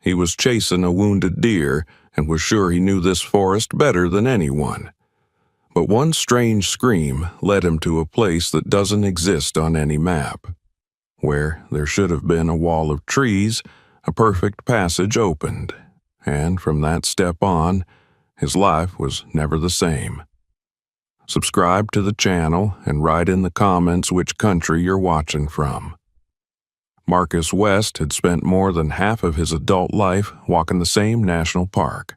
He was chasing a wounded deer and was sure he knew this forest better than anyone. But one strange scream led him to a place that doesn't exist on any map. Where there should have been a wall of trees, a perfect passage opened, and from that step on, his life was never the same. Subscribe to the channel and write in the comments which country you're watching from. Marcus West had spent more than half of his adult life walking the same national park.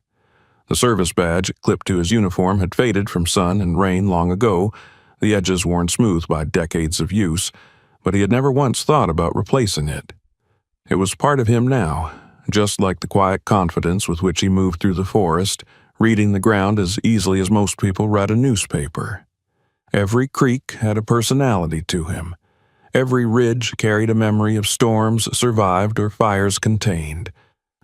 The service badge clipped to his uniform had faded from sun and rain long ago, the edges worn smooth by decades of use, but he had never once thought about replacing it. It was part of him now, just like the quiet confidence with which he moved through the forest, reading the ground as easily as most people read a newspaper. Every creek had a personality to him. Every ridge carried a memory of storms survived or fires contained,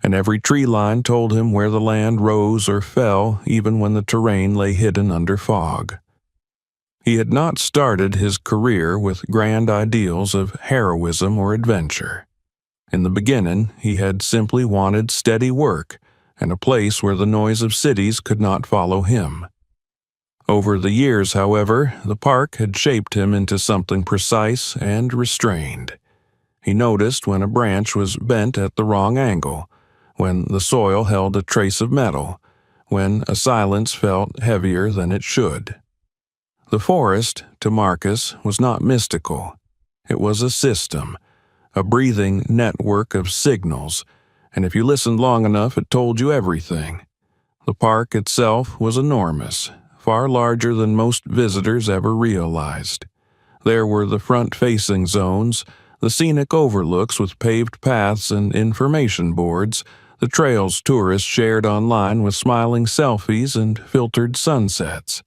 and every tree line told him where the land rose or fell even when the terrain lay hidden under fog. He had not started his career with grand ideals of heroism or adventure. In the beginning, he had simply wanted steady work and a place where the noise of cities could not follow him. Over the years, however, the park had shaped him into something precise and restrained. He noticed when a branch was bent at the wrong angle, when the soil held a trace of metal, when a silence felt heavier than it should. The forest, to Marcus, was not mystical. It was a system, a breathing network of signals, and if you listened long enough, it told you everything. The park itself was enormous, far larger than most visitors ever realized. There were the front-facing zones, the scenic overlooks with paved paths and information boards, the trails tourists shared online with smiling selfies and filtered sunsets.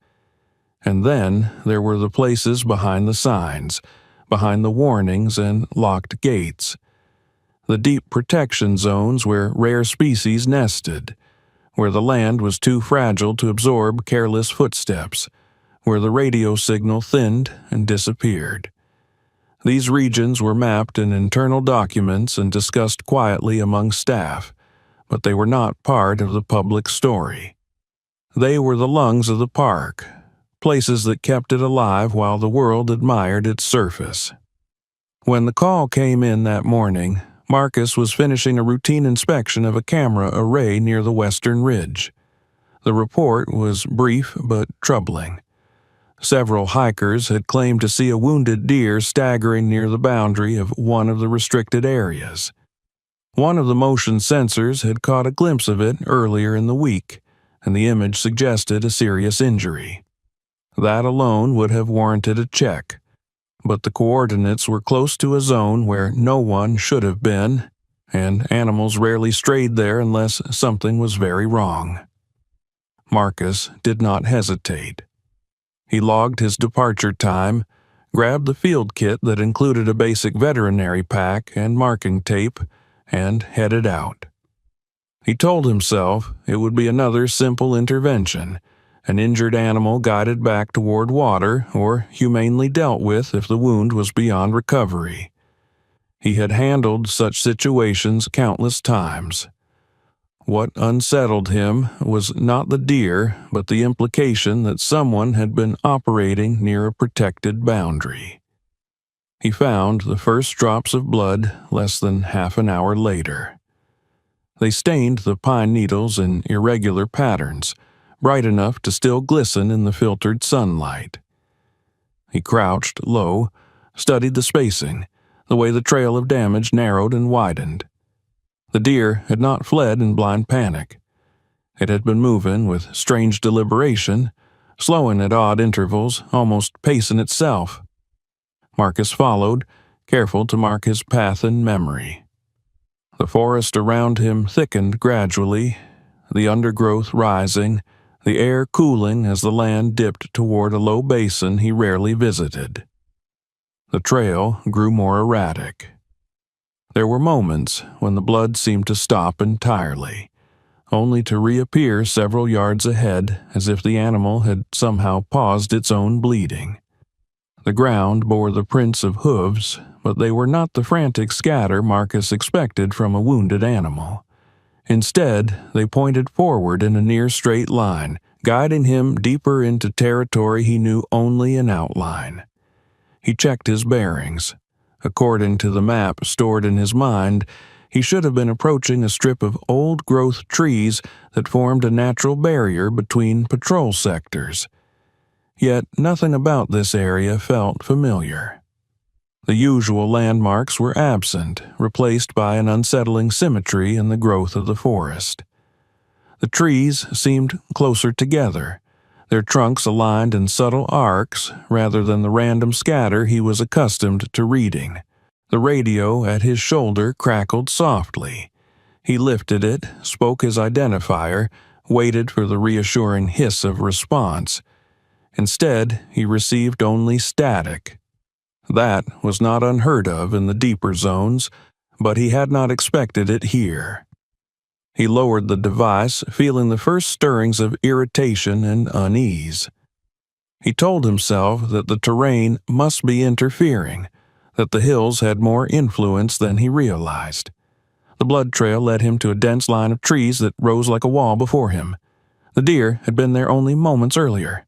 And then there were the places behind the signs, behind the warnings and locked gates. The deep protection zones where rare species nested, where the land was too fragile to absorb careless footsteps, where the radio signal thinned and disappeared. These regions were mapped in internal documents and discussed quietly among staff, but they were not part of the public story. They were the lungs of the park, places that kept it alive while the world admired its surface. When the call came in that morning, Marcus was finishing a routine inspection of a camera array near the western ridge. The report was brief but troubling. Several hikers had claimed to see a wounded deer staggering near the boundary of one of the restricted areas. One of the motion sensors had caught a glimpse of it earlier in the week, and the image suggested a serious injury. That alone would have warranted a check, but the coordinates were close to a zone where no one should have been, and animals rarely strayed there unless something was very wrong. Marcus did not hesitate. He logged his departure time, grabbed the field kit that included a basic veterinary pack and marking tape, and headed out. He told himself it would be another simple intervention, an injured animal guided back toward water or humanely dealt with if the wound was beyond recovery. He had handled such situations countless times. What unsettled him was not the deer, but the implication that someone had been operating near a protected boundary. He found the first drops of blood less than half an hour later. They stained the pine needles in irregular patterns, bright enough to still glisten in the filtered sunlight. He crouched low, studied the spacing, the way the trail of damage narrowed and widened. The deer had not fled in blind panic. It had been moving with strange deliberation, slowing at odd intervals, almost pacing itself. Marcus followed, careful to mark his path in memory. The forest around him thickened gradually, the undergrowth rising, the air cooling as the land dipped toward a low basin he rarely visited. The trail grew more erratic. There were moments when the blood seemed to stop entirely, only to reappear several yards ahead as if the animal had somehow paused its own bleeding. The ground bore the prints of hooves, but they were not the frantic scatter Marcus expected from a wounded animal. Instead, they pointed forward in a near straight line, guiding him deeper into territory he knew only in outline. He checked his bearings. According to the map stored in his mind, he should have been approaching a strip of old-growth trees that formed a natural barrier between patrol sectors. Yet nothing about this area felt familiar. The usual landmarks were absent, replaced by an unsettling symmetry in the growth of the forest. The trees seemed closer together, their trunks aligned in subtle arcs rather than the random scatter he was accustomed to reading. The radio at his shoulder crackled softly. He lifted it, spoke his identifier, waited for the reassuring hiss of response. Instead, he received only static. That was not unheard of in the deeper zones, but he had not expected it here. He lowered the device, feeling the first stirrings of irritation and unease. He told himself that the terrain must be interfering, that the hills had more influence than he realized. The blood trail led him to a dense line of trees that rose like a wall before him. The deer had been there only moments earlier.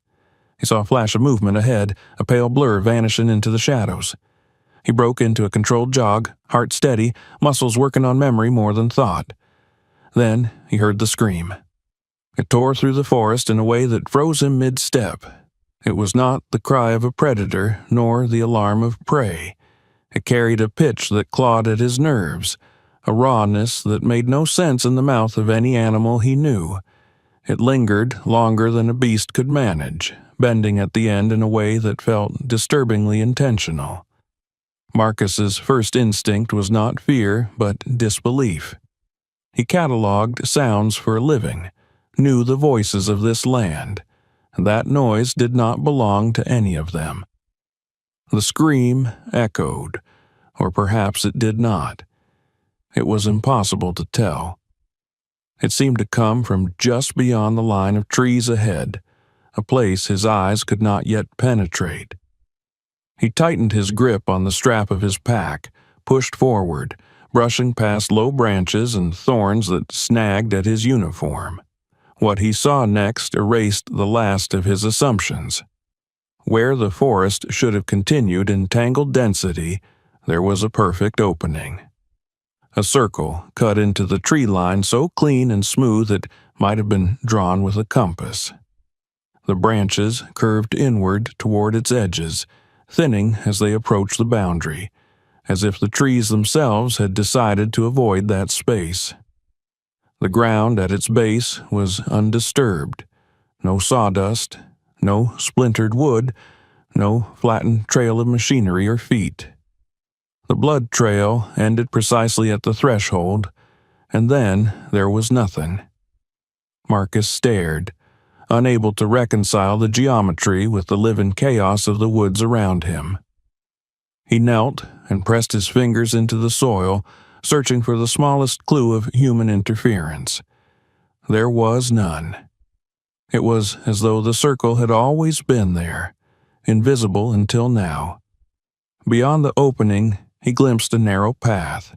He saw a flash of movement ahead, a pale blur vanishing into the shadows. He broke into a controlled jog, heart steady, muscles working on memory more than thought. Then he heard the scream. It tore through the forest in a way that froze him mid-step. It was not the cry of a predator, nor the alarm of prey. It carried a pitch that clawed at his nerves, a rawness that made no sense in the mouth of any animal he knew. It lingered longer than a beast could manage, bending at the end in a way that felt disturbingly intentional. Marcus's first instinct was not fear, but disbelief. He cataloged sounds for a living, knew the voices of this land. That noise did not belong to any of them. The scream echoed, or perhaps it did not. It was impossible to tell. It seemed to come from just beyond the line of trees ahead, a place his eyes could not yet penetrate. He tightened his grip on the strap of his pack, pushed forward, brushing past low branches and thorns that snagged at his uniform. What he saw next erased the last of his assumptions. Where the forest should have continued in tangled density, there was a perfect opening. A circle cut into the tree line so clean and smooth it might have been drawn with a compass. The branches curved inward toward its edges, thinning as they approached the boundary, as if the trees themselves had decided to avoid that space. The ground at its base was undisturbed. No sawdust, no splintered wood, no flattened trail of machinery or feet. The blood trail ended precisely at the threshold, and then there was nothing. Marcus stared, unable to reconcile the geometry with the living chaos of the woods around him. He knelt and pressed his fingers into the soil, searching for the smallest clue of human interference. There was none. It was as though the circle had always been there, invisible until now. Beyond the opening, he glimpsed a narrow path.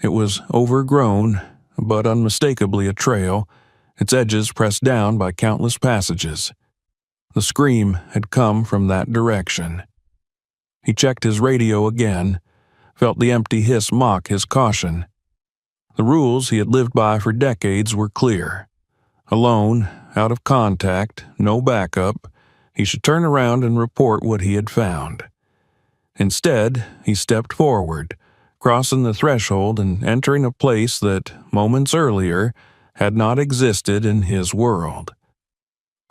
It was overgrown, but unmistakably a trail, its edges pressed down by countless passages. The scream had come from that direction. He checked his radio again, felt the empty hiss mock his caution. The rules he had lived by for decades were clear. Alone, out of contact, no backup, he should turn around and report what he had found. Instead, he stepped forward, crossing the threshold and entering a place that, moments earlier, had not existed in his world.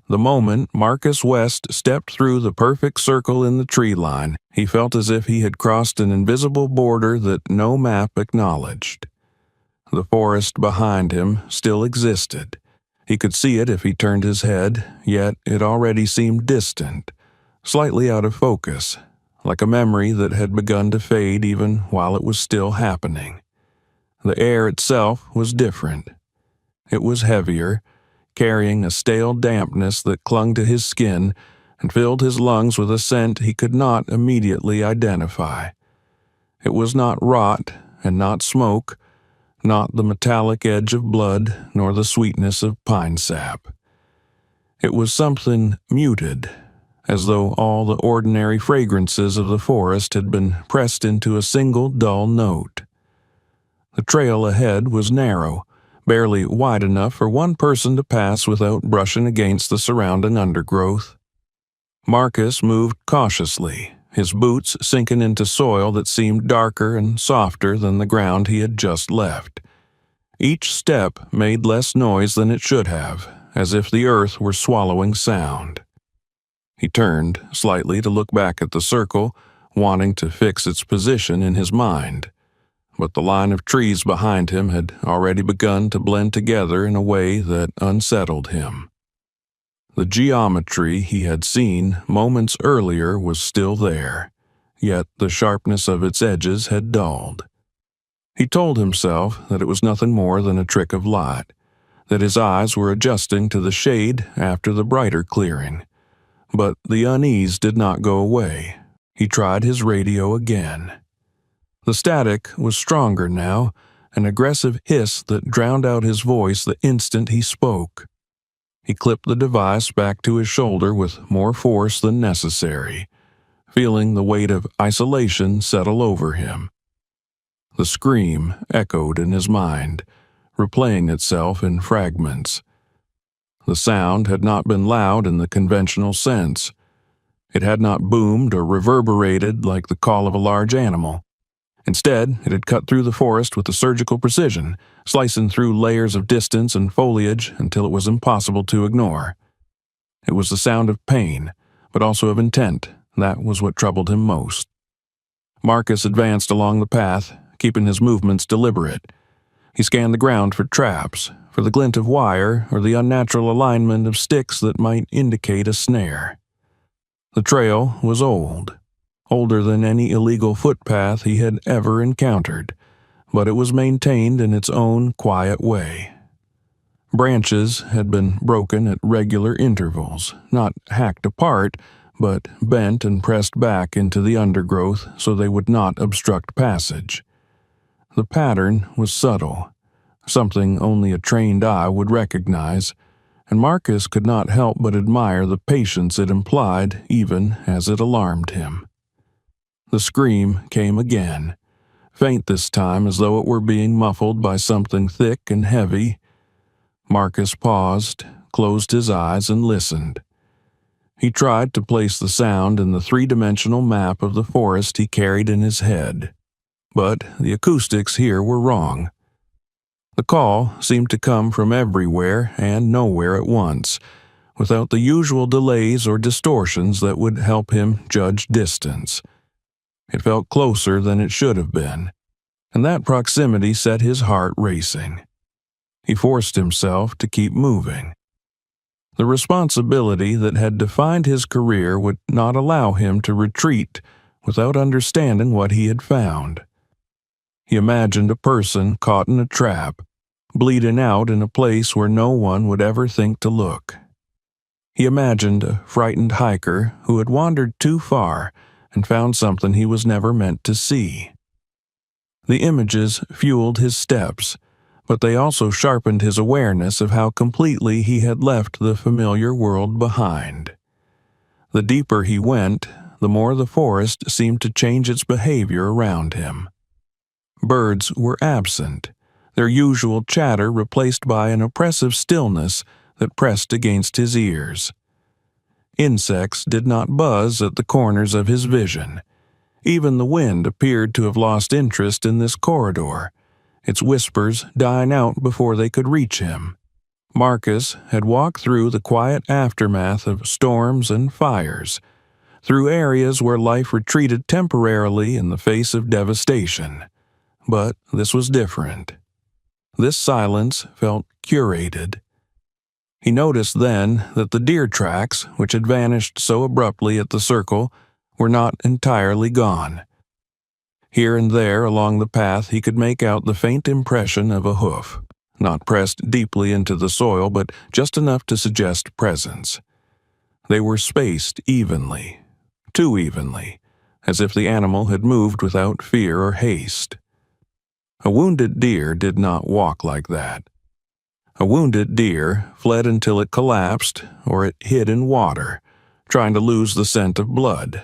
The moment Marcus West stepped through the perfect circle in the tree line, he felt as if he had crossed an invisible border that no map acknowledged. The forest behind him still existed. He could see it if he turned his head, yet it already seemed distant, slightly out of focus, like a memory that had begun to fade even while it was still happening. The air itself was different. It was heavier, carrying a stale dampness that clung to his skin and filled his lungs with a scent he could not immediately identify. It was not rot and not smoke, not the metallic edge of blood nor the sweetness of pine sap. It was something muted, as though all the ordinary fragrances of the forest had been pressed into a single dull note. The trail ahead was narrow, barely wide enough for one person to pass without brushing against the surrounding undergrowth. Marcus moved cautiously, his boots sinking into soil that seemed darker and softer than the ground he had just left. Each step made less noise than it should have, as if the earth were swallowing sound. He turned slightly to look back at the circle, wanting to fix its position in his mind, but the line of trees behind him had already begun to blend together in a way that unsettled him. The geometry he had seen moments earlier was still there, yet the sharpness of its edges had dulled. He told himself that it was nothing more than a trick of light, that his eyes were adjusting to the shade after the brighter clearing. But the unease did not go away. He tried his radio again. The static was stronger now, an aggressive hiss that drowned out his voice the instant he spoke. He clipped the device back to his shoulder with more force than necessary, feeling the weight of isolation settle over him. The scream echoed in his mind, replaying itself in fragments. The sound had not been loud in the conventional sense. It had not boomed or reverberated like the call of a large animal. Instead, it had cut through the forest with a surgical precision, slicing through layers of distance and foliage until it was impossible to ignore. It was the sound of pain, but also of intent. That was what troubled him most. Marcus advanced along the path, keeping his movements deliberate. He scanned the ground for traps, for the glint of wire or the unnatural alignment of sticks that might indicate a snare. The trail was old, older than any illegal footpath he had ever encountered, but it was maintained in its own quiet way. Branches had been broken at regular intervals, not hacked apart, but bent and pressed back into the undergrowth so they would not obstruct passage. The pattern was subtle, something only a trained eye would recognize, and Marcus could not help but admire the patience it implied even as it alarmed him. The scream came again, faint this time as though it were being muffled by something thick and heavy. Marcus paused, closed his eyes, and listened. He tried to place the sound in the three-dimensional map of the forest he carried in his head, but the acoustics here were wrong. The call seemed to come from everywhere and nowhere at once, without the usual delays or distortions that would help him judge distance. It felt closer than it should have been, and that proximity set his heart racing. He forced himself to keep moving. The responsibility that had defined his career would not allow him to retreat without understanding what he had found. He imagined a person caught in a trap, bleeding out in a place where no one would ever think to look. He imagined a frightened hiker who had wandered too far and found something he was never meant to see. The images fueled his steps, but they also sharpened his awareness of how completely he had left the familiar world behind. The deeper he went, the more the forest seemed to change its behavior around him. Birds were absent, their usual chatter replaced by an oppressive stillness that pressed against his ears. Insects did not buzz at the corners of his vision. Even the wind appeared to have lost interest in this corridor, its whispers dying out before they could reach him. Marcus had walked through the quiet aftermath of storms and fires, through areas where life retreated temporarily in the face of devastation. But this was different. This silence felt curated. He noticed then that the deer tracks, which had vanished so abruptly at the circle, were not entirely gone. Here and there along the path he could make out the faint impression of a hoof, not pressed deeply into the soil but just enough to suggest presence. They were spaced evenly, too evenly, as if the animal had moved without fear or haste. A wounded deer did not walk like that. A wounded deer fled until it collapsed or it hid in water, trying to lose the scent of blood.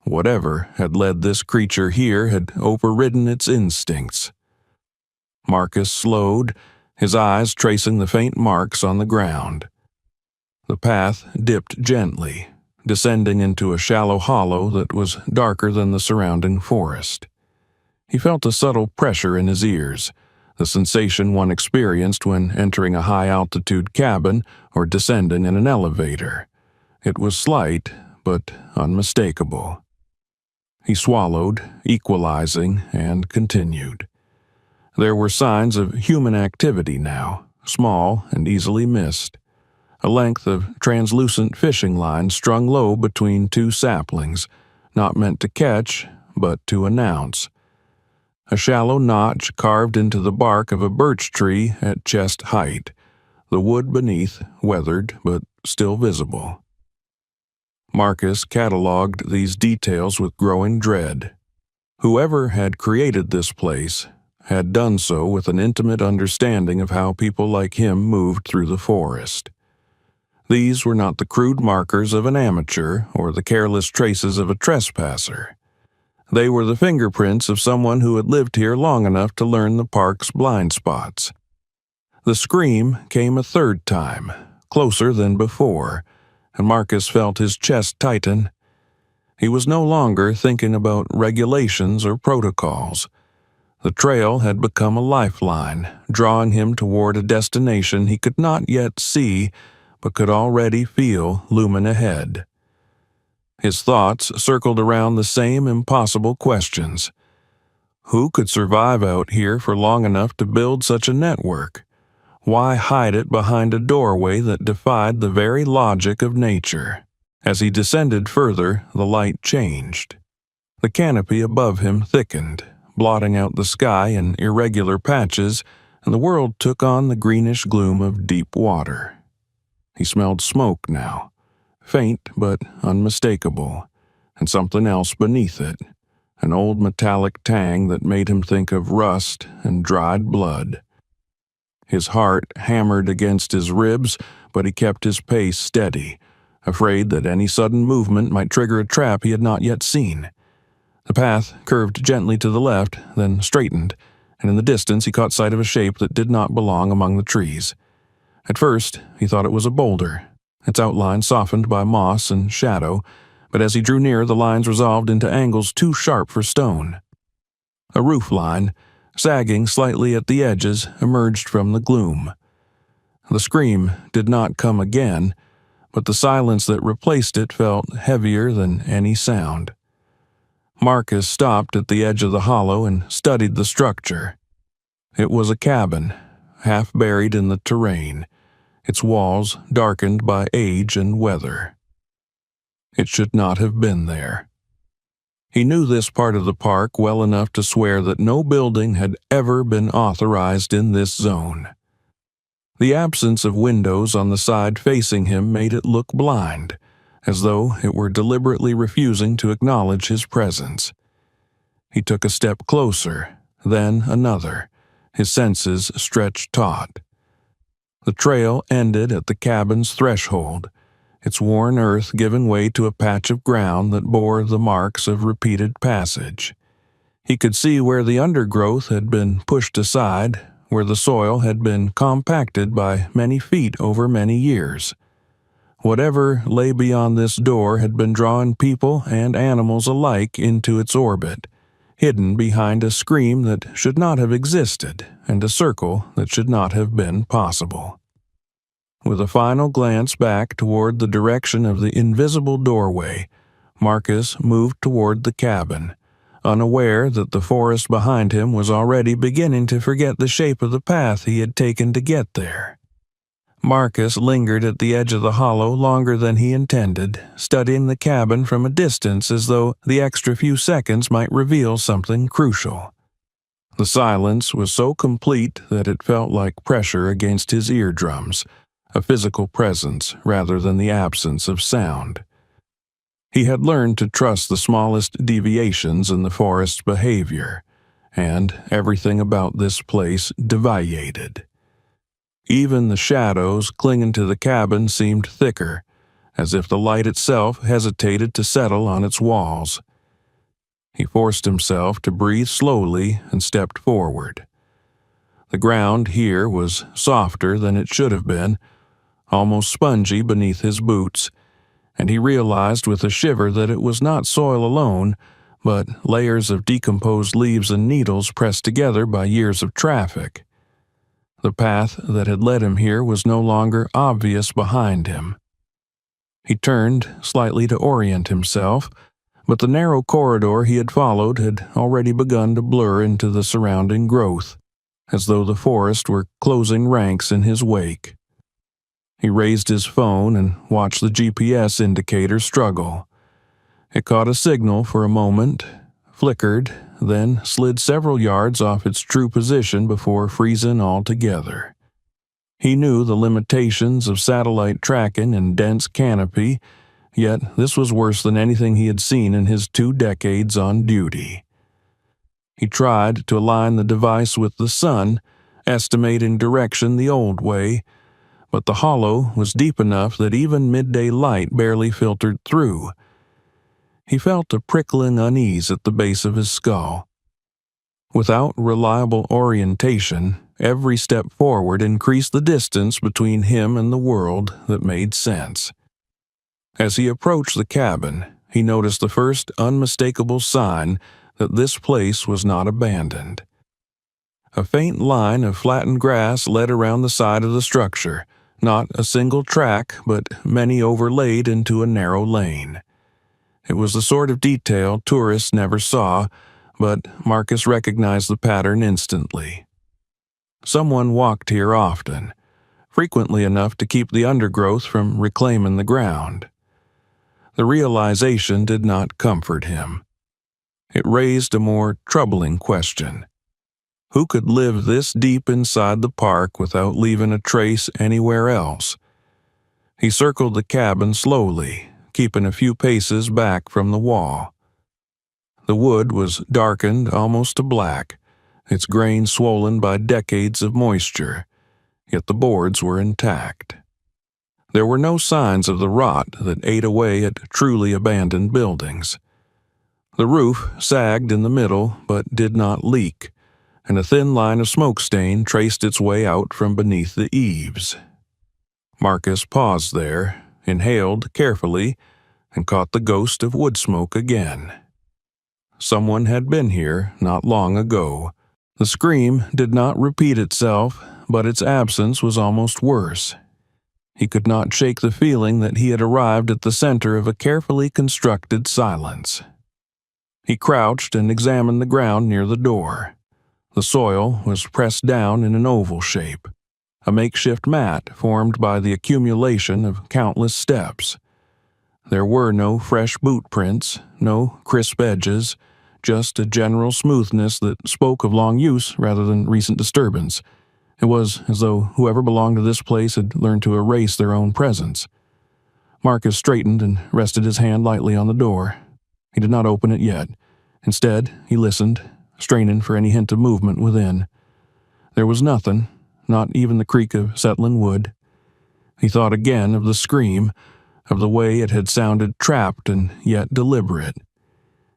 Whatever had led this creature here had overridden its instincts. Marcus slowed, his eyes tracing the faint marks on the ground. The path dipped gently, descending into a shallow hollow that was darker than the surrounding forest. He felt a subtle pressure in his ears, the sensation one experienced when entering a high-altitude cabin or descending in an elevator. It was slight, but unmistakable. He swallowed, equalizing, and continued. There were signs of human activity now, small and easily missed. A length of translucent fishing line strung low between two saplings, not meant to catch, but to announce. A shallow notch carved into the bark of a birch tree at chest height, the wood beneath weathered but still visible. Marcus cataloged these details with growing dread. Whoever had created this place had done so with an intimate understanding of how people like him moved through the forest. These were not the crude markers of an amateur or the careless traces of a trespasser. They were the fingerprints of someone who had lived here long enough to learn the park's blind spots. The scream came a third time, closer than before, and Marcus felt his chest tighten. He was no longer thinking about regulations or protocols. The trail had become a lifeline, drawing him toward a destination he could not yet see, but could already feel looming ahead. His thoughts circled around the same impossible questions. Who could survive out here for long enough to build such a network? Why hide it behind a doorway that defied the very logic of nature? As he descended further, the light changed. The canopy above him thickened, blotting out the sky in irregular patches, and the world took on the greenish gloom of deep water. He smelled smoke now, faint but unmistakable, and something else beneath it, an old metallic tang that made him think of rust and dried blood. His heart hammered against his ribs, but he kept his pace steady, afraid that any sudden movement might trigger a trap he had not yet seen. The path curved gently to the left, then straightened, and in the distance he caught sight of a shape that did not belong among the trees. At first, he thought it was a boulder, its outline softened by moss and shadow, but as he drew near, the lines resolved into angles too sharp for stone. A roof line, sagging slightly at the edges, emerged from the gloom. The scream did not come again, but the silence that replaced it felt heavier than any sound. Marcus stopped at the edge of the hollow and studied the structure. It was a cabin, half buried in the terrain, its walls darkened by age and weather. It should not have been there. He knew this part of the park well enough to swear that no building had ever been authorized in this zone. The absence of windows on the side facing him made it look blind, as though it were deliberately refusing to acknowledge his presence. He took a step closer, then another, his senses stretched taut. The trail ended at the cabin's threshold, its worn earth giving way to a patch of ground that bore the marks of repeated passage. He could see where the undergrowth had been pushed aside, where the soil had been compacted by many feet over many years. Whatever lay beyond this door had been drawing people and animals alike into its orbit, hidden behind a scream that should not have existed and a circle that should not have been possible. With a final glance back toward the direction of the invisible doorway, Marcus moved toward the cabin, unaware that the forest behind him was already beginning to forget the shape of the path he had taken to get there. Marcus lingered at the edge of the hollow longer than he intended, studying the cabin from a distance as though the extra few seconds might reveal something crucial. The silence was so complete that it felt like pressure against his eardrums, a physical presence rather than the absence of sound. He had learned to trust the smallest deviations in the forest's behavior, and everything about this place deviated. Even the shadows clinging to the cabin seemed thicker, as if the light itself hesitated to settle on its walls. He forced himself to breathe slowly and stepped forward. The ground here was softer than it should have been, almost spongy beneath his boots, and he realized with a shiver that it was not soil alone, but layers of decomposed leaves and needles pressed together by years of traffic. The path that had led him here was no longer obvious behind him. He turned slightly to orient himself, but the narrow corridor he had followed had already begun to blur into the surrounding growth, as though the forest were closing ranks in his wake. He raised his phone and watched the GPS indicator struggle. It caught a signal for a moment, flickered, then slid several yards off its true position before freezing altogether. He knew the limitations of satellite tracking and dense canopy, yet this was worse than anything he had seen in his 2 decades on duty. He tried to align the device with the sun, estimating direction the old way, but the hollow was deep enough that even midday light barely filtered through. He felt a prickling unease at the base of his skull. Without reliable orientation, every step forward increased the distance between him and the world that made sense. As he approached the cabin, he noticed the first unmistakable sign that this place was not abandoned. A faint line of flattened grass led around the side of the structure, not a single track, but many overlaid into a narrow lane. It was the sort of detail tourists never saw, but Marcus recognized the pattern instantly. Someone walked here often, frequently enough to keep the undergrowth from reclaiming the ground. The realization did not comfort him. It raised a more troubling question. Who could live this deep inside the park without leaving a trace anywhere else? He circled the cabin slowly, keeping a few paces back from the wall. The wood was darkened almost to black, its grain swollen by decades of moisture, yet the boards were intact. There were no signs of the rot that ate away at truly abandoned buildings. The roof sagged in the middle but did not leak, and a thin line of smoke stain traced its way out from beneath the eaves. Marcus paused there, inhaled carefully, and caught the ghost of wood smoke again. Someone had been here not long ago. The scream did not repeat itself, but its absence was almost worse. He could not shake the feeling that he had arrived at the center of a carefully constructed silence. He crouched and examined the ground near the door. The soil was pressed down in an oval shape, a makeshift mat formed by the accumulation of countless steps. There were no fresh boot prints, no crisp edges, just a general smoothness that spoke of long use rather than recent disturbance. It was as though whoever belonged to this place had learned to erase their own presence. Marcus straightened and rested his hand lightly on the door. He did not open it yet. Instead, he listened, straining for any hint of movement within. There was nothing, not even the creak of settling wood. He thought again of the scream, of the way it had sounded trapped and yet deliberate.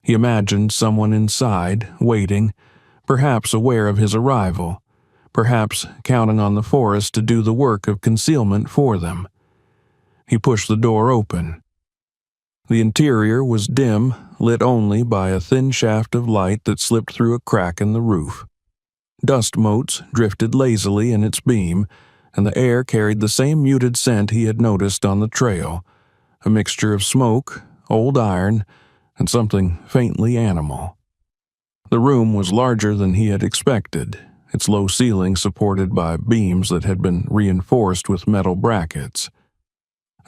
He imagined someone inside, waiting, perhaps aware of his arrival, perhaps counting on the forest to do the work of concealment for them. He pushed the door open. The interior was dim, lit only by a thin shaft of light that slipped through a crack in the roof. Dust motes drifted lazily in its beam, and the air carried the same muted scent he had noticed on the trail, a mixture of smoke, old iron, and something faintly animal. The room was larger than he had expected, its low ceiling supported by beams that had been reinforced with metal brackets.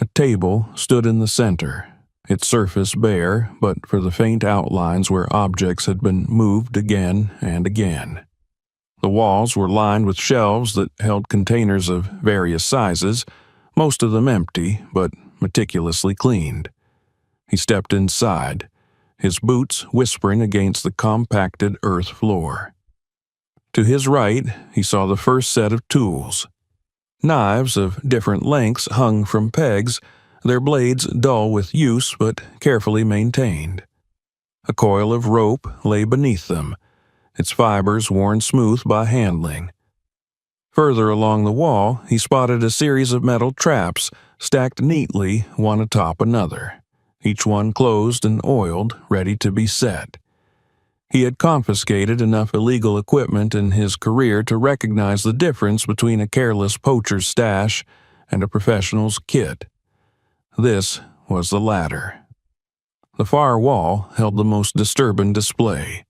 A table stood in the center, its surface bare but for the faint outlines where objects had been moved again and again. The walls were lined with shelves that held containers of various sizes, most of them empty but meticulously cleaned. He stepped inside, his boots whispering against the compacted earth floor. To his right, he saw the first set of tools. Knives of different lengths hung from pegs, their blades dull with use but carefully maintained. A coil of rope lay beneath them, its fibers worn smooth by handling. Further along the wall, he spotted a series of metal traps stacked neatly one atop another, each one closed and oiled, ready to be set. He had confiscated enough illegal equipment in his career to recognize the difference between a careless poacher's stash and a professional's kit. This was the latter. The far wall held the most disturbing display.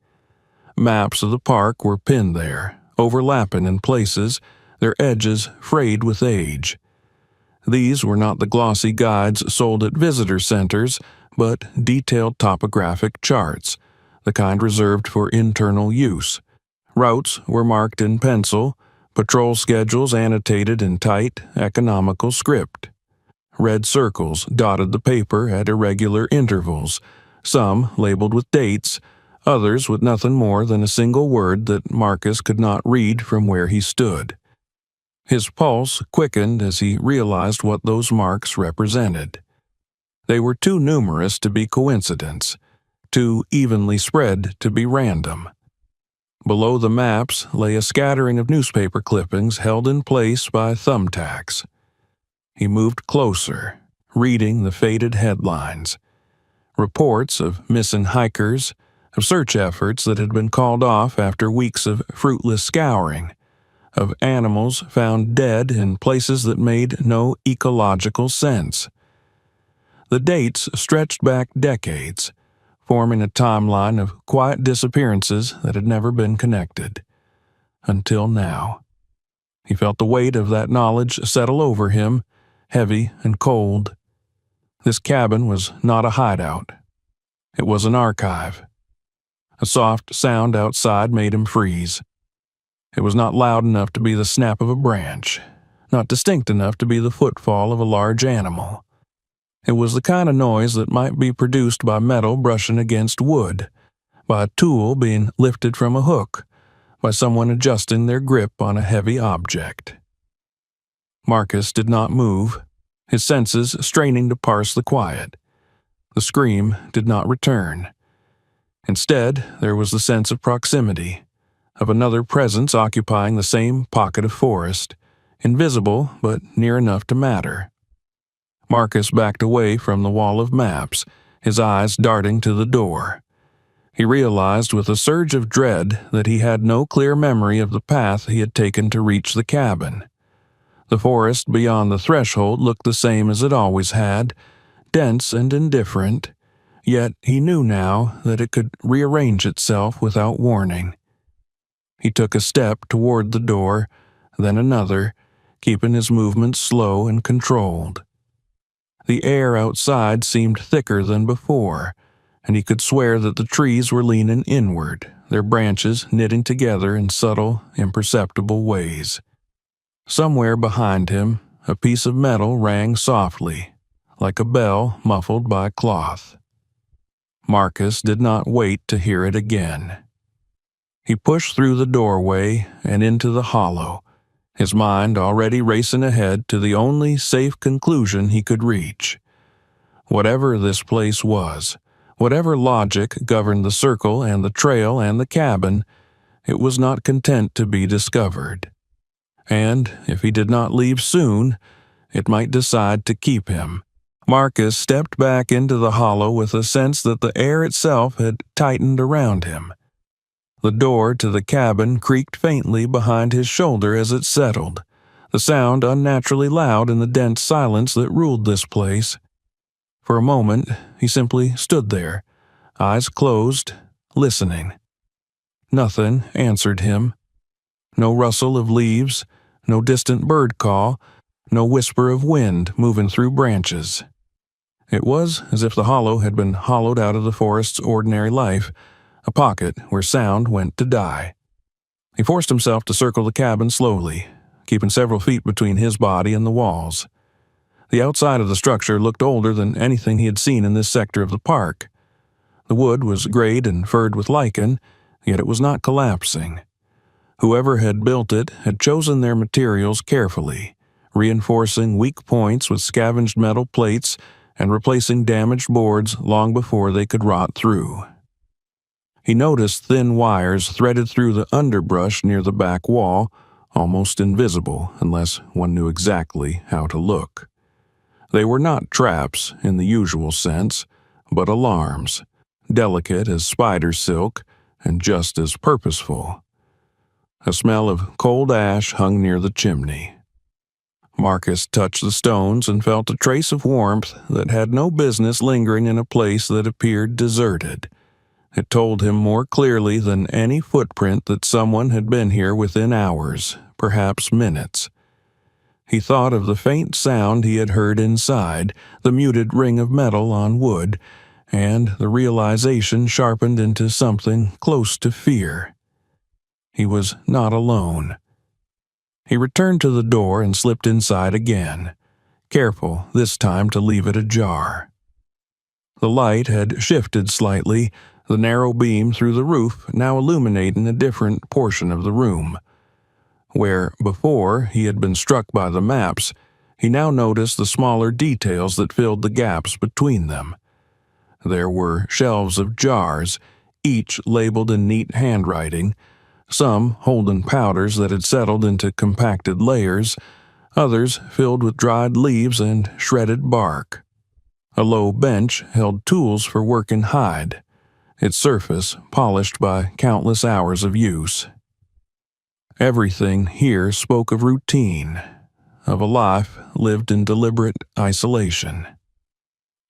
Maps of the park were pinned there, overlapping in places, their edges frayed with age. These were not the glossy guides sold at visitor centers, but detailed topographic charts, the kind reserved for internal use. Routes were marked in pencil, patrol schedules annotated in tight, economical script. Red circles dotted the paper at irregular intervals, some labeled with dates, others with nothing more than a single word that Marcus could not read from where he stood. His pulse quickened as he realized what those marks represented. They were too numerous to be coincidence, too evenly spread to be random. Below the maps lay a scattering of newspaper clippings held in place by thumbtacks. He moved closer, reading the faded headlines. Reports of missing hikers, of search efforts that had been called off after weeks of fruitless scouring, of animals found dead in places that made no ecological sense. The dates stretched back decades, forming a timeline of quiet disappearances that had never been connected. Until now. He felt the weight of that knowledge settle over him, heavy and cold. This cabin was not a hideout. It was an archive. A soft sound outside made him freeze. It was not loud enough to be the snap of a branch, not distinct enough to be the footfall of a large animal. It was the kind of noise that might be produced by metal brushing against wood, by a tool being lifted from a hook, by someone adjusting their grip on a heavy object. Marcus did not move, his senses straining to parse the quiet. The scream did not return. Instead, there was the sense of proximity, of another presence occupying the same pocket of forest, invisible but near enough to matter. Marcus backed away from the wall of maps, his eyes darting to the door. He realized with a surge of dread that he had no clear memory of the path he had taken to reach the cabin. The forest beyond the threshold looked the same as it always had, dense and indifferent, yet he knew now that it could rearrange itself without warning. He took a step toward the door, then another, keeping his movements slow and controlled. The air outside seemed thicker than before, and he could swear that the trees were leaning inward, their branches knitting together in subtle, imperceptible ways. Somewhere behind him, a piece of metal rang softly, like a bell muffled by cloth. Marcus did not wait to hear it again. He pushed through the doorway and into the hollow, his mind already racing ahead to the only safe conclusion he could reach. Whatever this place was, whatever logic governed the circle and the trail and the cabin, it was not content to be discovered. And if he did not leave soon, it might decide to keep him. Marcus stepped back into the hollow with a sense that the air itself had tightened around him. The door to the cabin creaked faintly behind his shoulder as it settled, the sound unnaturally loud in the dense silence that ruled this place. For a moment, he simply stood there, eyes closed, listening. Nothing answered him. No rustle of leaves, no distant bird call, no whisper of wind moving through branches. It was as if the hollow had been hollowed out of the forest's ordinary life, a pocket where sound went to die. He forced himself to circle the cabin slowly, keeping several feet between his body and the walls. The outside of the structure looked older than anything he had seen in this sector of the park. The wood was grayed and furred with lichen, yet it was not collapsing. Whoever had built it had chosen their materials carefully, reinforcing weak points with scavenged metal plates and replacing damaged boards long before they could rot through. He noticed thin wires threaded through the underbrush near the back wall, almost invisible unless one knew exactly how to look. They were not traps in the usual sense, but alarms, delicate as spider silk and just as purposeful. A smell of cold ash hung near the chimney. Marcus touched the stones and felt a trace of warmth that had no business lingering in a place that appeared deserted. It told him more clearly than any footprint that someone had been here within hours, perhaps minutes. He thought of the faint sound he had heard inside, the muted ring of metal on wood, and the realization sharpened into something close to fear. He was not alone. He returned to the door and slipped inside again, careful this time to leave it ajar. The light had shifted slightly, the narrow beam through the roof now illuminating a different portion of the room. Where, before, he had been struck by the maps, he now noticed the smaller details that filled the gaps between them. There were shelves of jars, each labeled in neat handwriting, some holding powders that had settled into compacted layers, others filled with dried leaves and shredded bark. A low bench held tools for working hide, its surface polished by countless hours of use. Everything here spoke of routine, of a life lived in deliberate isolation.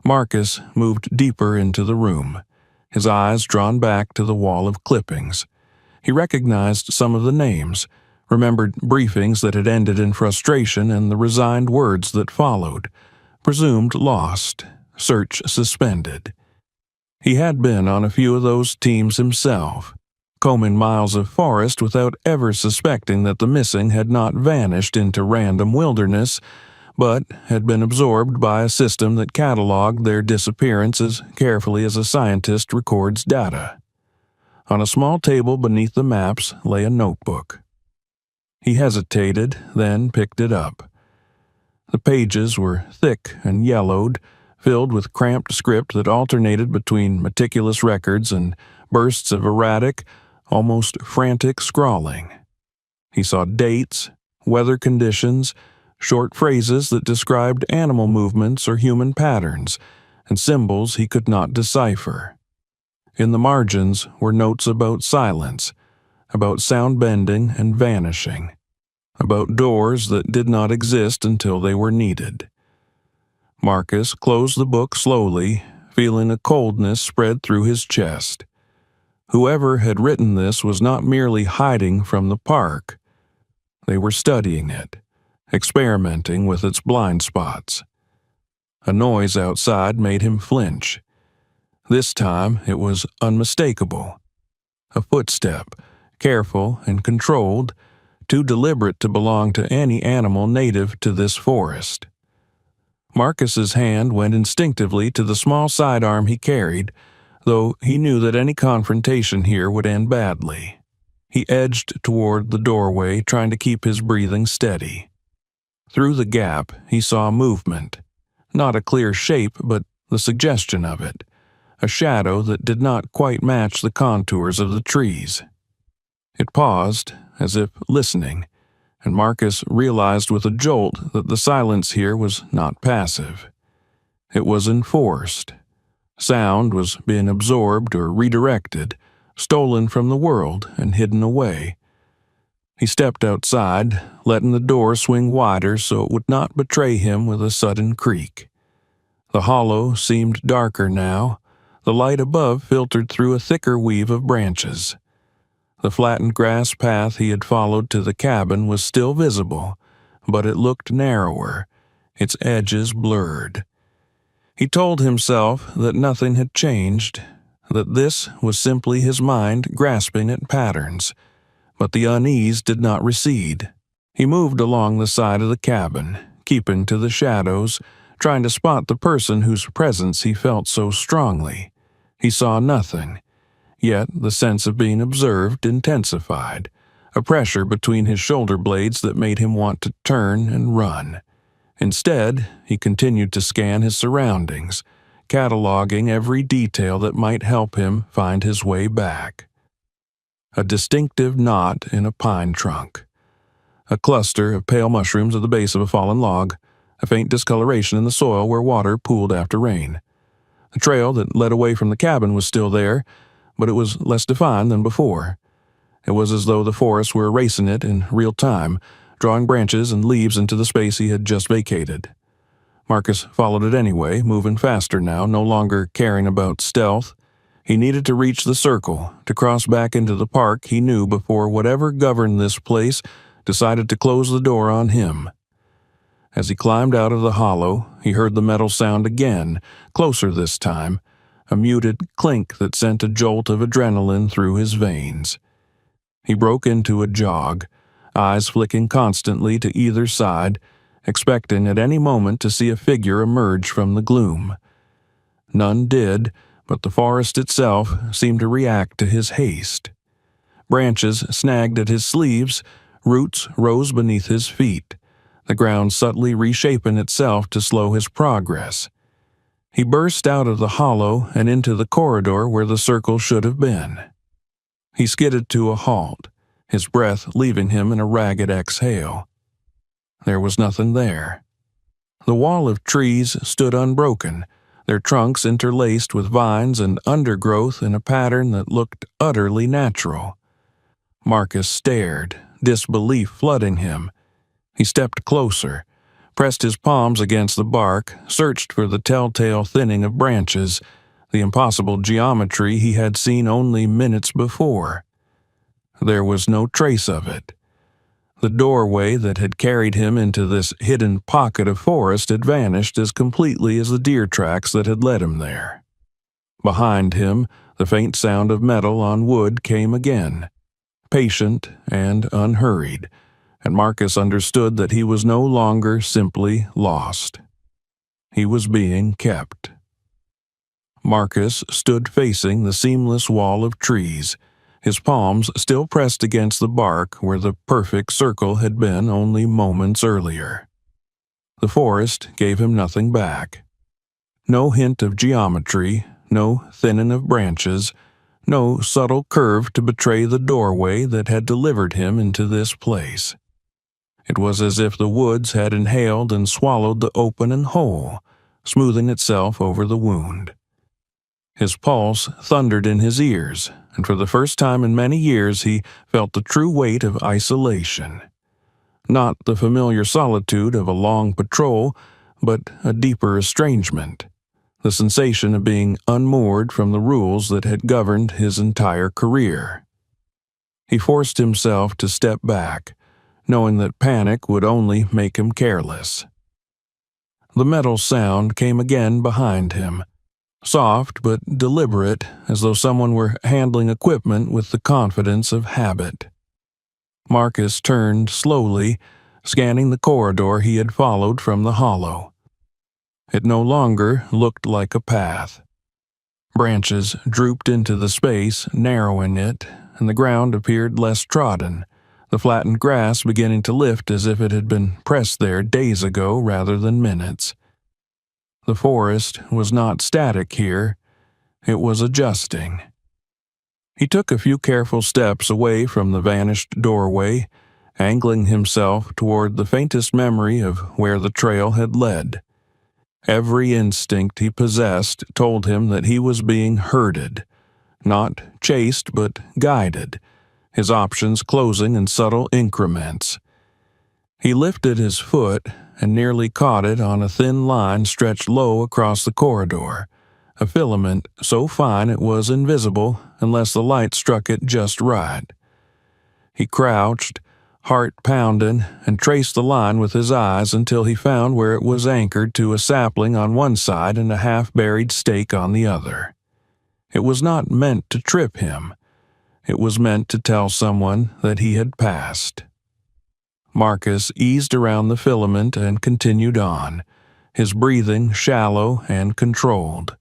Marcus moved deeper into the room, his eyes drawn back to the wall of clippings. He recognized some of the names, remembered briefings that had ended in frustration and the resigned words that followed, presumed lost, search suspended. He had been on a few of those teams himself, combing miles of forest without ever suspecting that the missing had not vanished into random wilderness, but had been absorbed by a system that cataloged their disappearance as carefully as a scientist records data. On a small table beneath the maps lay a notebook. He hesitated, then picked it up. The pages were thick and yellowed, filled with cramped script that alternated between meticulous records and bursts of erratic, almost frantic scrawling. He saw dates, weather conditions, short phrases that described animal movements or human patterns, and symbols he could not decipher. In the margins were notes about silence, about sound bending and vanishing, about doors that did not exist until they were needed. Marcus closed the book slowly, feeling a coldness spread through his chest. Whoever had written this was not merely hiding from the park. They were studying it, experimenting with its blind spots. A noise outside made him flinch. This time it was unmistakable. A footstep, careful and controlled, too deliberate to belong to any animal native to this forest. Marcus's hand went instinctively to the small sidearm he carried, though he knew that any confrontation here would end badly. He edged toward the doorway, trying to keep his breathing steady. Through the gap, he saw movement. Not a clear shape, but the suggestion of it. A shadow that did not quite match the contours of the trees. It paused, as if listening, and Marcus realized with a jolt that the silence here was not passive. It was enforced. Sound was being absorbed or redirected, stolen from the world and hidden away. He stepped outside, letting the door swing wider so it would not betray him with a sudden creak. The hollow seemed darker now. The light above filtered through a thicker weave of branches. The flattened grass path he had followed to the cabin was still visible, but it looked narrower, its edges blurred. He told himself that nothing had changed, that this was simply his mind grasping at patterns, but the unease did not recede. He moved along the side of the cabin, keeping to the shadows, trying to spot the person whose presence he felt so strongly. He saw nothing, yet the sense of being observed intensified, a pressure between his shoulder blades that made him want to turn and run. Instead, he continued to scan his surroundings, cataloging every detail that might help him find his way back. A distinctive knot in a pine trunk, a cluster of pale mushrooms at the base of a fallen log, a faint discoloration in the soil where water pooled after rain. The trail that led away from the cabin was still there, but it was less defined than before. It was as though the forests were erasing it in real time, drawing branches and leaves into the space he had just vacated. Marcus followed it anyway, moving faster now, no longer caring about stealth. He needed to reach the circle, to cross back into the park he knew before whatever governed this place decided to close the door on him. As he climbed out of the hollow, he heard the metal sound again, closer this time, a muted clink that sent a jolt of adrenaline through his veins. He broke into a jog, eyes flicking constantly to either side, expecting at any moment to see a figure emerge from the gloom. None did, but the forest itself seemed to react to his haste. Branches snagged at his sleeves, roots rose beneath his feet, the ground subtly reshaping itself to slow his progress. He burst out of the hollow and into the corridor where the circle should have been. He skidded to a halt, his breath leaving him in a ragged exhale. There was nothing there. The wall of trees stood unbroken, their trunks interlaced with vines and undergrowth in a pattern that looked utterly natural. Marcus stared, disbelief flooding him. He stepped closer, pressed his palms against the bark, searched for the telltale thinning of branches, the impossible geometry he had seen only minutes before. There was no trace of it. The doorway that had carried him into this hidden pocket of forest had vanished as completely as the deer tracks that had led him there. Behind him, the faint sound of metal on wood came again, patient and unhurried, and Marcus understood that he was no longer simply lost. He was being kept. Marcus stood facing the seamless wall of trees, his palms still pressed against the bark where the perfect circle had been only moments earlier. The forest gave him nothing back. No hint of geometry, no thinning of branches, no subtle curve to betray the doorway that had delivered him into this place. It was as if the woods had inhaled and swallowed the opening hole, smoothing itself over the wound. His pulse thundered in his ears, and for the first time in many years he felt the true weight of isolation. Not the familiar solitude of a long patrol, but a deeper estrangement, the sensation of being unmoored from the rules that had governed his entire career. He forced himself to step back, knowing that panic would only make him careless. The metal sound came again behind him, soft but deliberate, as though someone were handling equipment with the confidence of habit. Marcus turned slowly, scanning the corridor he had followed from the hollow. It no longer looked like a path. Branches drooped into the space, narrowing it, and the ground appeared less trodden, the flattened grass beginning to lift as if it had been pressed there days ago rather than minutes. The forest was not static here, it was adjusting. He took a few careful steps away from the vanished doorway, angling himself toward the faintest memory of where the trail had led. Every instinct he possessed told him that he was being herded, not chased but guided, his options closing in subtle increments. He lifted his foot and nearly caught it on a thin line stretched low across the corridor, a filament so fine it was invisible unless the light struck it just right. He crouched, heart pounding, and traced the line with his eyes until he found where it was anchored to a sapling on one side and a half-buried stake on the other. It was not meant to trip him. It was meant to tell someone that he had passed. Marcus eased around the filament and continued on, his breathing shallow and controlled.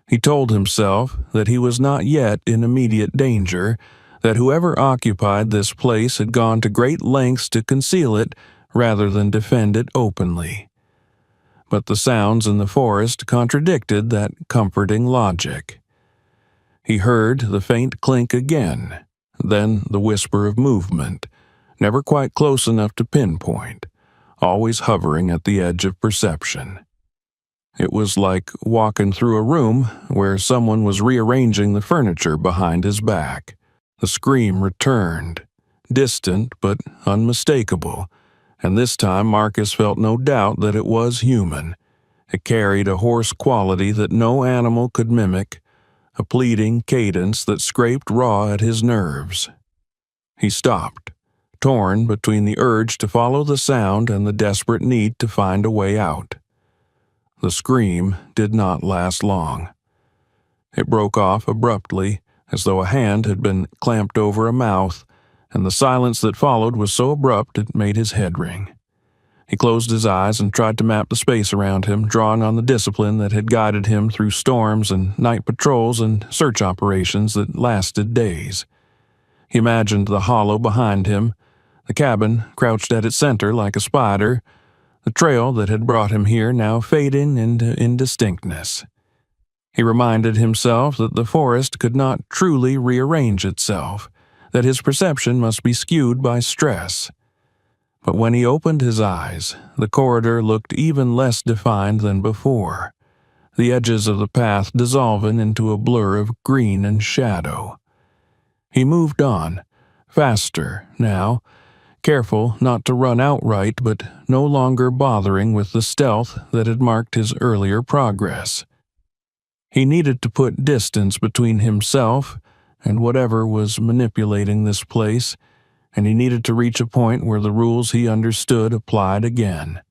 He told himself that he was not yet in immediate danger, that whoever occupied this place had gone to great lengths to conceal it rather than defend it openly. But the sounds in the forest contradicted that comforting logic. He heard the faint clink again, then the whisper of movement, never quite close enough to pinpoint, always hovering at the edge of perception. It was like walking through a room where someone was rearranging the furniture behind his back. The scream returned, distant but unmistakable, and this time Marcus felt no doubt that it was human. It carried a hoarse quality that no animal could mimic, a pleading cadence that scraped raw at his nerves. He stopped, torn between the urge to follow the sound and the desperate need to find a way out. The scream did not last long. It broke off abruptly, as though a hand had been clamped over a mouth, and the silence that followed was so abrupt it made his head ring. He closed his eyes and tried to map the space around him, drawing on the discipline that had guided him through storms and night patrols and search operations that lasted days. He imagined the hollow behind him, the cabin crouched at its center like a spider, the trail that had brought him here now fading into indistinctness. He reminded himself that the forest could not truly rearrange itself, that his perception must be skewed by stress. But when he opened his eyes, the corridor looked even less defined than before, the edges of the path dissolving into a blur of green and shadow. He moved on, faster now, careful not to run outright, but no longer bothering with the stealth that had marked his earlier progress. He needed to put distance between himself and whatever was manipulating this place, and he needed to reach a point where the rules he understood applied again.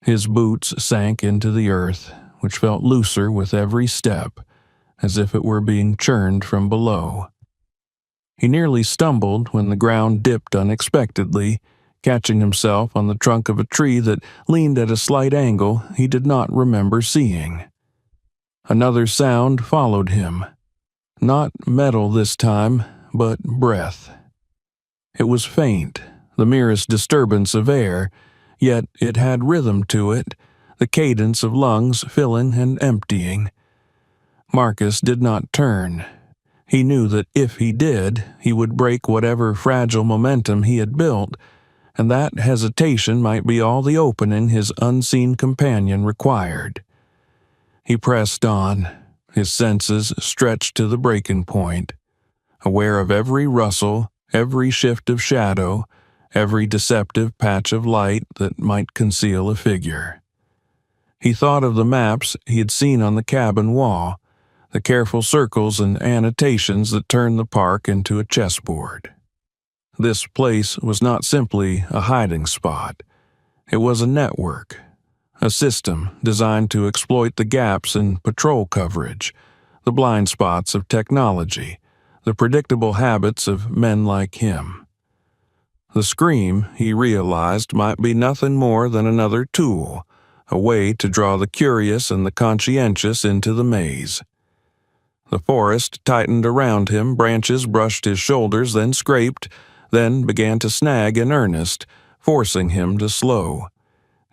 His boots sank into the earth, which felt looser with every step, as if it were being churned from below. He nearly stumbled when the ground dipped unexpectedly, catching himself on the trunk of a tree that leaned at a slight angle he did not remember seeing. Another sound followed him. Not metal this time, but breath. It was faint, the merest disturbance of air, yet it had rhythm to it, the cadence of lungs filling and emptying. Marcus did not turn. He knew that if he did, he would break whatever fragile momentum he had built, and that hesitation might be all the opening his unseen companion required. He pressed on, his senses stretched to the breaking point, aware of every rustle, every shift of shadow, every deceptive patch of light that might conceal a figure. He thought of the maps he had seen on the cabin wall, the careful circles and annotations that turned the park into a chessboard. This place was not simply a hiding spot. It was a network, a system designed to exploit the gaps in patrol coverage, the blind spots of technology, the predictable habits of men like him. The scream, he realized, might be nothing more than another tool, a way to draw the curious and the conscientious into the maze. The forest tightened around him, branches brushed his shoulders, then scraped, then began to snag in earnest, forcing him to slow.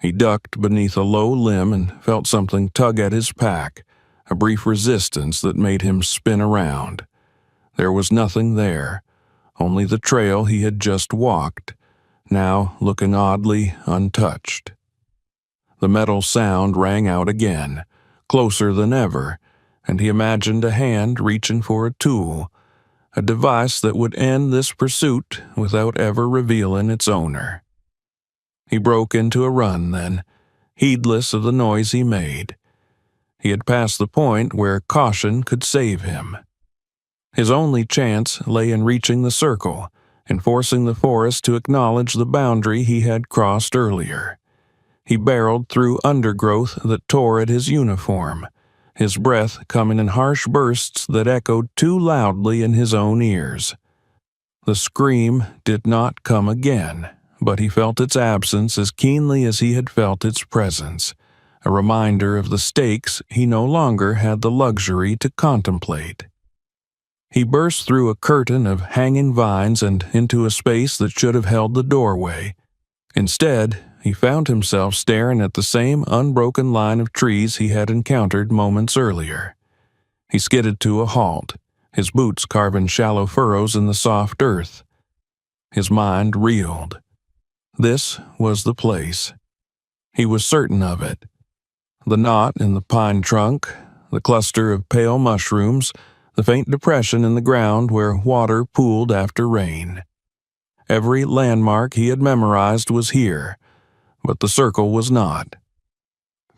He ducked beneath a low limb and felt something tug at his pack, a brief resistance that made him spin around. There was nothing there, only the trail he had just walked, now looking oddly untouched. The metal sound rang out again, closer than ever, and he imagined a hand reaching for a tool, a device that would end this pursuit without ever revealing its owner. He broke into a run then, heedless of the noise he made. He had passed the point where caution could save him. His only chance lay in reaching the circle and forcing the forest to acknowledge the boundary he had crossed earlier. He barreled through undergrowth that tore at his uniform, his breath coming in harsh bursts that echoed too loudly in his own ears. The scream did not come again, but he felt its absence as keenly as he had felt its presence, a reminder of the stakes he no longer had the luxury to contemplate. He burst through a curtain of hanging vines and into a space that should have held the doorway. Instead, he found himself staring at the same unbroken line of trees he had encountered moments earlier. He skidded to a halt, his boots carving shallow furrows in the soft earth. His mind reeled. This was the place. He was certain of it. The knot in the pine trunk, the cluster of pale mushrooms, the faint depression in the ground where water pooled after rain. Every landmark he had memorized was here, but the circle was not.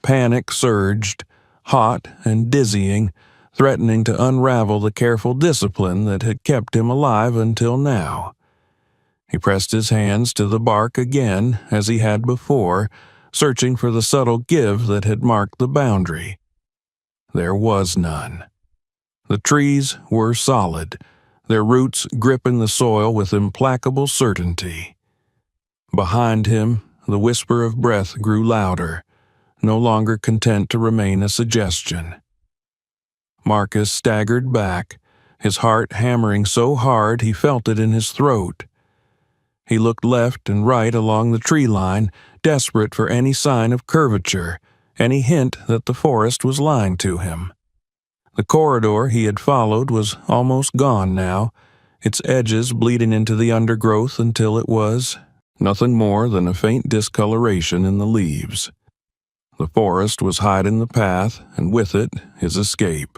Panic surged, hot and dizzying, threatening to unravel the careful discipline that had kept him alive until now. He pressed his hands to the bark again, as he had before, searching for the subtle give that had marked the boundary. There was none. The trees were solid, their roots gripping the soil with implacable certainty. Behind him, the whisper of breath grew louder, no longer content to remain a suggestion. Marcus staggered back, his heart hammering so hard he felt it in his throat. He looked left and right along the tree line, desperate for any sign of curvature, any hint that the forest was lying to him. The corridor he had followed was almost gone now, its edges bleeding into the undergrowth until it was nothing more than a faint discoloration in the leaves. The forest was hiding the path, and with it, his escape.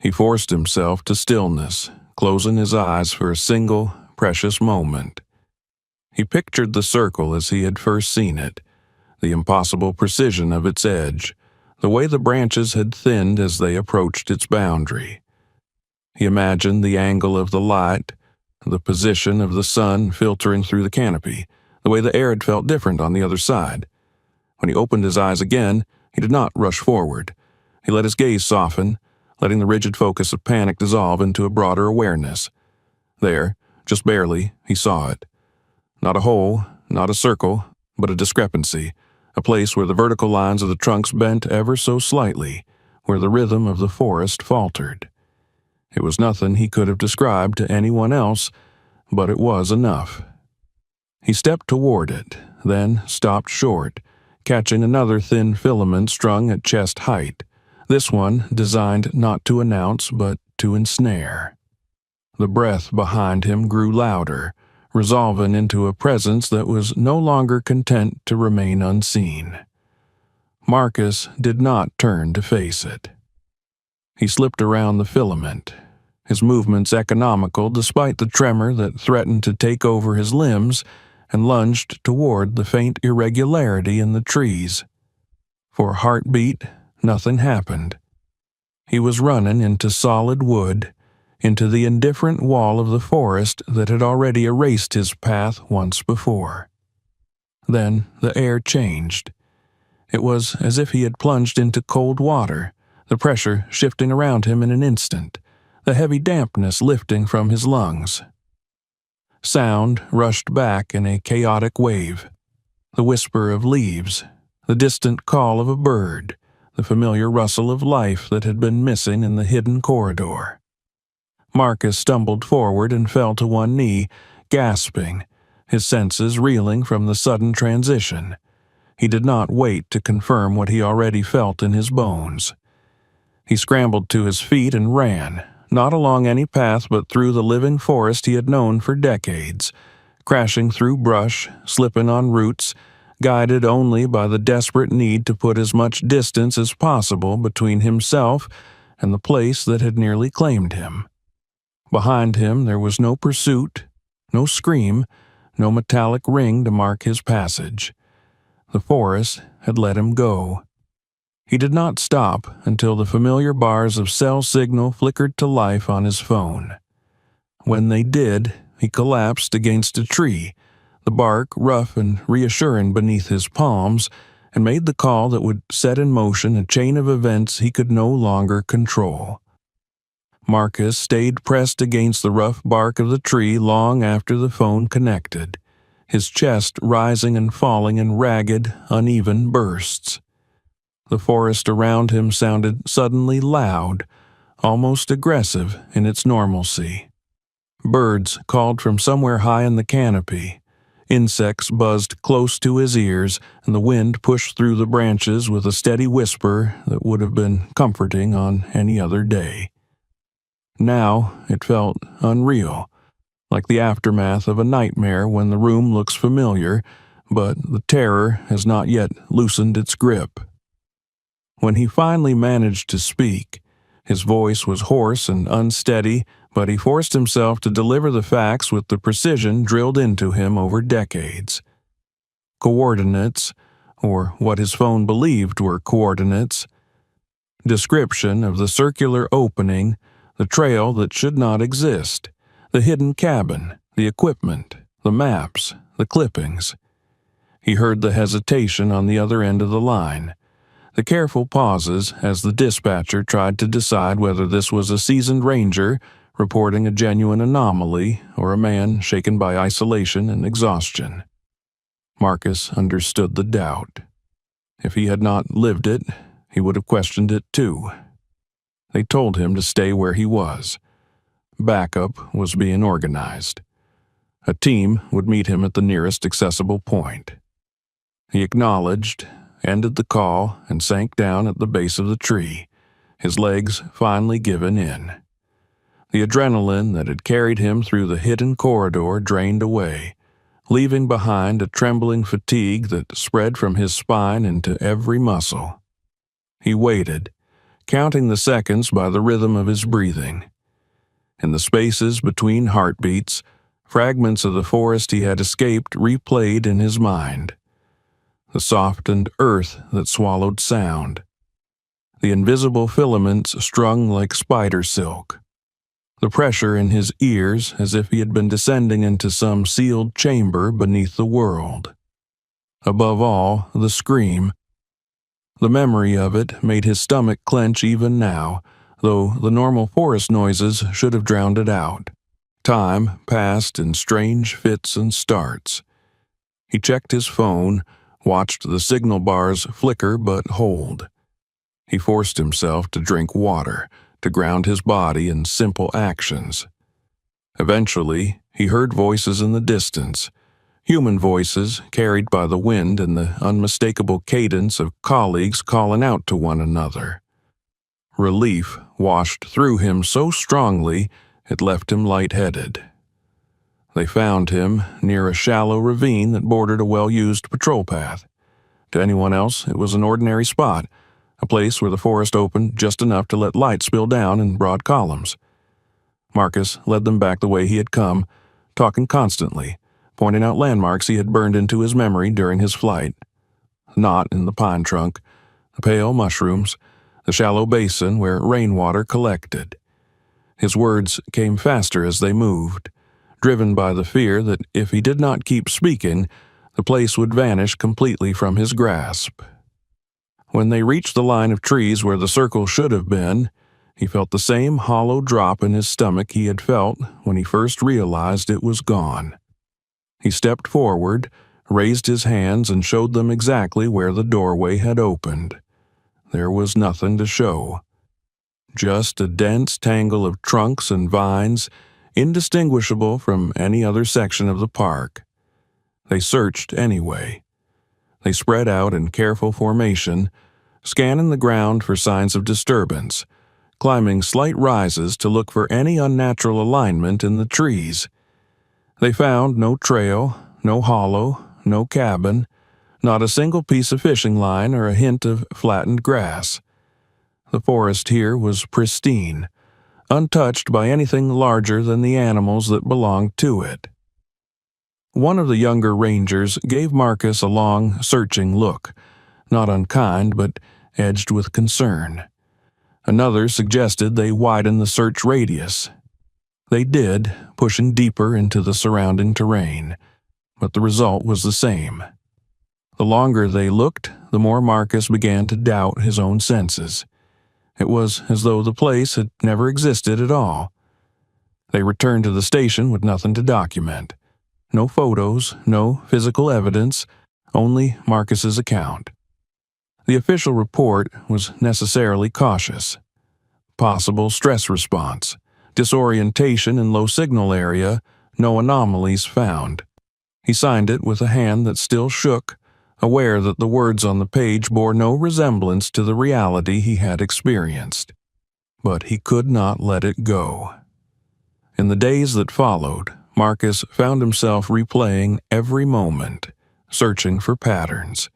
He forced himself to stillness, closing his eyes for a single, precious moment. He pictured the circle as he had first seen it, the impossible precision of its edge, the way the branches had thinned as they approached its boundary. He imagined the angle of the light, the position of the sun filtering through the canopy, the way the air had felt different on the other side. When he opened his eyes again, he did not rush forward. He let his gaze soften, letting the rigid focus of panic dissolve into a broader awareness. There, just barely, he saw it. Not a hole, not a circle, but a discrepancy, a place where the vertical lines of the trunks bent ever so slightly, where the rhythm of the forest faltered. It was nothing he could have described to anyone else, but it was enough. He stepped toward it, then stopped short, catching another thin filament strung at chest height, this one designed not to announce but to ensnare. The breath behind him grew louder, resolving into a presence that was no longer content to remain unseen. Marcus did not turn to face it. He slipped around the filament, his movements economical despite the tremor that threatened to take over his limbs, and lunged toward the faint irregularity in the trees. For a heartbeat, nothing happened. He was running into solid wood, into the indifferent wall of the forest that had already erased his path once before. Then the air changed. It was as if he had plunged into cold water, the pressure shifting around him in an instant, the heavy dampness lifting from his lungs. Sound rushed back in a chaotic wave. The whisper of leaves, the distant call of a bird, the familiar rustle of life that had been missing in the hidden corridor. Marcus stumbled forward and fell to one knee, gasping, his senses reeling from the sudden transition. He did not wait to confirm what he already felt in his bones. He scrambled to his feet and ran, not along any path but through the living forest he had known for decades, crashing through brush, slipping on roots, guided only by the desperate need to put as much distance as possible between himself and the place that had nearly claimed him. Behind him there was no pursuit, no scream, no metallic ring to mark his passage. The forest had let him go. He did not stop until the familiar bars of cell signal flickered to life on his phone. When they did, he collapsed against a tree, the bark rough and reassuring beneath his palms, and made the call that would set in motion a chain of events he could no longer control. Marcus stayed pressed against the rough bark of the tree long after the phone connected, his chest rising and falling in ragged, uneven bursts. The forest around him sounded suddenly loud, almost aggressive in its normalcy. Birds called from somewhere high in the canopy. Insects buzzed close to his ears, and the wind pushed through the branches with a steady whisper that would have been comforting on any other day. Now it felt unreal, like the aftermath of a nightmare when the room looks familiar, but the terror has not yet loosened its grip. When he finally managed to speak, his voice was hoarse and unsteady, but he forced himself to deliver the facts with the precision drilled into him over decades. Coordinates, or what his phone believed were coordinates. Description of the circular opening, the trail that should not exist, the hidden cabin, the equipment, the maps, the clippings. He heard the hesitation on the other end of the line, the careful pauses as the dispatcher tried to decide whether this was a seasoned ranger reporting a genuine anomaly or a man shaken by isolation and exhaustion. Marcus understood the doubt. If he had not lived it, he would have questioned it too. They told him to stay where he was. Backup was being organized. A team would meet him at the nearest accessible point. He acknowledged, ended the call, and sank down at the base of the tree, his legs finally given in. The adrenaline that had carried him through the hidden corridor drained away, leaving behind a trembling fatigue that spread from his spine into every muscle. He waited, counting the seconds by the rhythm of his breathing. In the spaces between heartbeats, fragments of the forest he had escaped replayed in his mind. The softened earth that swallowed sound. The invisible filaments strung like spider silk. The pressure in his ears as if he had been descending into some sealed chamber beneath the world. Above all, the scream. The memory of it made his stomach clench even now, though the normal forest noises should have drowned it out. Time passed in strange fits and starts. He checked his phone, watched the signal bars flicker but hold. He forced himself to drink water, to ground his body in simple actions. Eventually, he heard voices in the distance, human voices carried by the wind and the unmistakable cadence of colleagues calling out to one another. Relief washed through him so strongly it left him lightheaded. They found him near a shallow ravine that bordered a well-used patrol path. To anyone else, it was an ordinary spot, a place where the forest opened just enough to let light spill down in broad columns. Marcus led them back the way he had come, talking constantly, pointing out landmarks he had burned into his memory during his flight. The knot in the pine trunk, the pale mushrooms, the shallow basin where rainwater collected. His words came faster as they moved, driven by the fear that if he did not keep speaking, the place would vanish completely from his grasp. When they reached the line of trees where the circle should have been, he felt the same hollow drop in his stomach he had felt when he first realized it was gone. He stepped forward, raised his hands, and showed them exactly where the doorway had opened. There was nothing to show. Just a dense tangle of trunks and vines, indistinguishable from any other section of the park. They searched anyway. They spread out in careful formation, scanning the ground for signs of disturbance, climbing slight rises to look for any unnatural alignment in the trees. They found no trail, no hollow, no cabin, not a single piece of fishing line or a hint of flattened grass. The forest here was pristine, untouched by anything larger than the animals that belonged to it. One of the younger rangers gave Marcus a long, searching look, not unkind but edged with concern. Another suggested they widen the search radius. They did, pushing deeper into the surrounding terrain, but the result was the same. The longer they looked, the more Marcus began to doubt his own senses. It was as though the place had never existed at all. They returned to the station with nothing to document. No photos, no physical evidence, only Marcus's account. The official report was necessarily cautious. possible stress response, disorientation in low signal area, no anomalies found. He signed it with a hand that still shook, aware that the words on the page bore no resemblance to the reality he had experienced. But he could not let it go. In the days that followed, Marcus found himself replaying every moment, searching for patterns.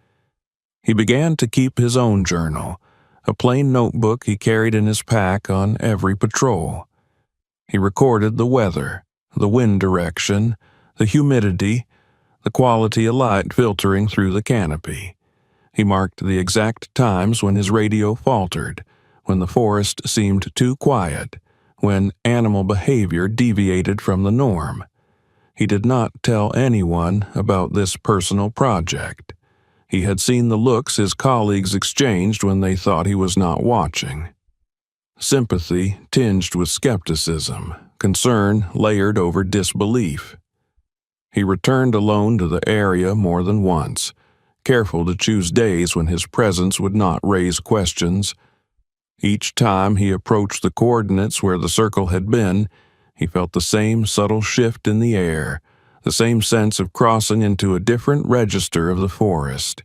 He began to keep his own journal, a plain notebook he carried in his pack on every patrol. He recorded the weather, the wind direction, the humidity, the quality of light filtering through the canopy. He marked the exact times when his radio faltered, when the forest seemed too quiet, when animal behavior deviated from the norm. He did not tell anyone about this personal project. He had seen the looks his colleagues exchanged when they thought he was not watching. Sympathy tinged with skepticism, concern layered over disbelief. He returned alone to the area more than once, careful to choose days when his presence would not raise questions. Each time he approached the coordinates where the circle had been, he felt the same subtle shift in the air, the same sense of crossing into a different register of the forest.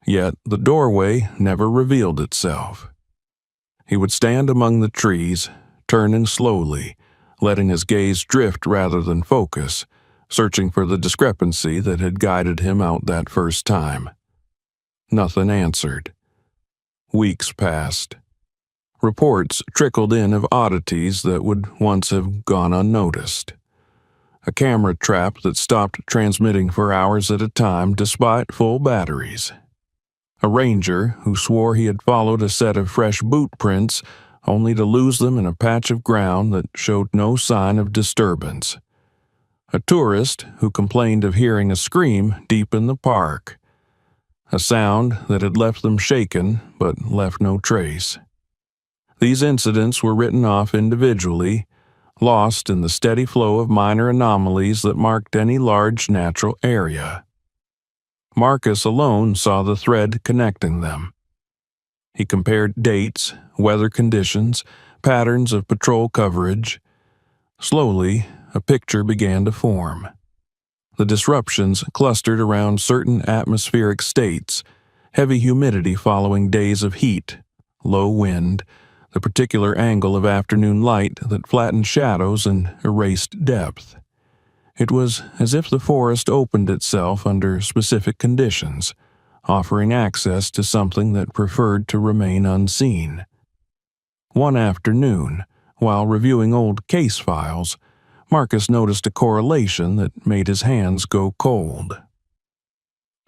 Yet the doorway never revealed itself. He would stand among the trees, turning slowly, letting his gaze drift rather than focus, searching for the discrepancy that had guided him out that first time. Nothing answered. Weeks passed. Reports trickled in of oddities that would once have gone unnoticed. A camera trap that stopped transmitting for hours at a time despite full batteries. A ranger who swore he had followed a set of fresh boot prints only to lose them in a patch of ground that showed no sign of disturbance. A tourist who complained of hearing a scream deep in the park. A sound that had left them shaken but left no trace. These incidents were written off individually, lost in the steady flow of minor anomalies that marked any large natural area. Marcus alone saw the thread connecting them. He compared dates, weather conditions, patterns of patrol coverage. Slowly, a picture began to form. The disruptions clustered around certain atmospheric states, heavy humidity following days of heat, low wind, the particular angle of afternoon light that flattened shadows and erased depth. It was as if the forest opened itself under specific conditions, offering access to something that preferred to remain unseen. One afternoon, while reviewing old case files, Marcus noticed a correlation that made his hands go cold.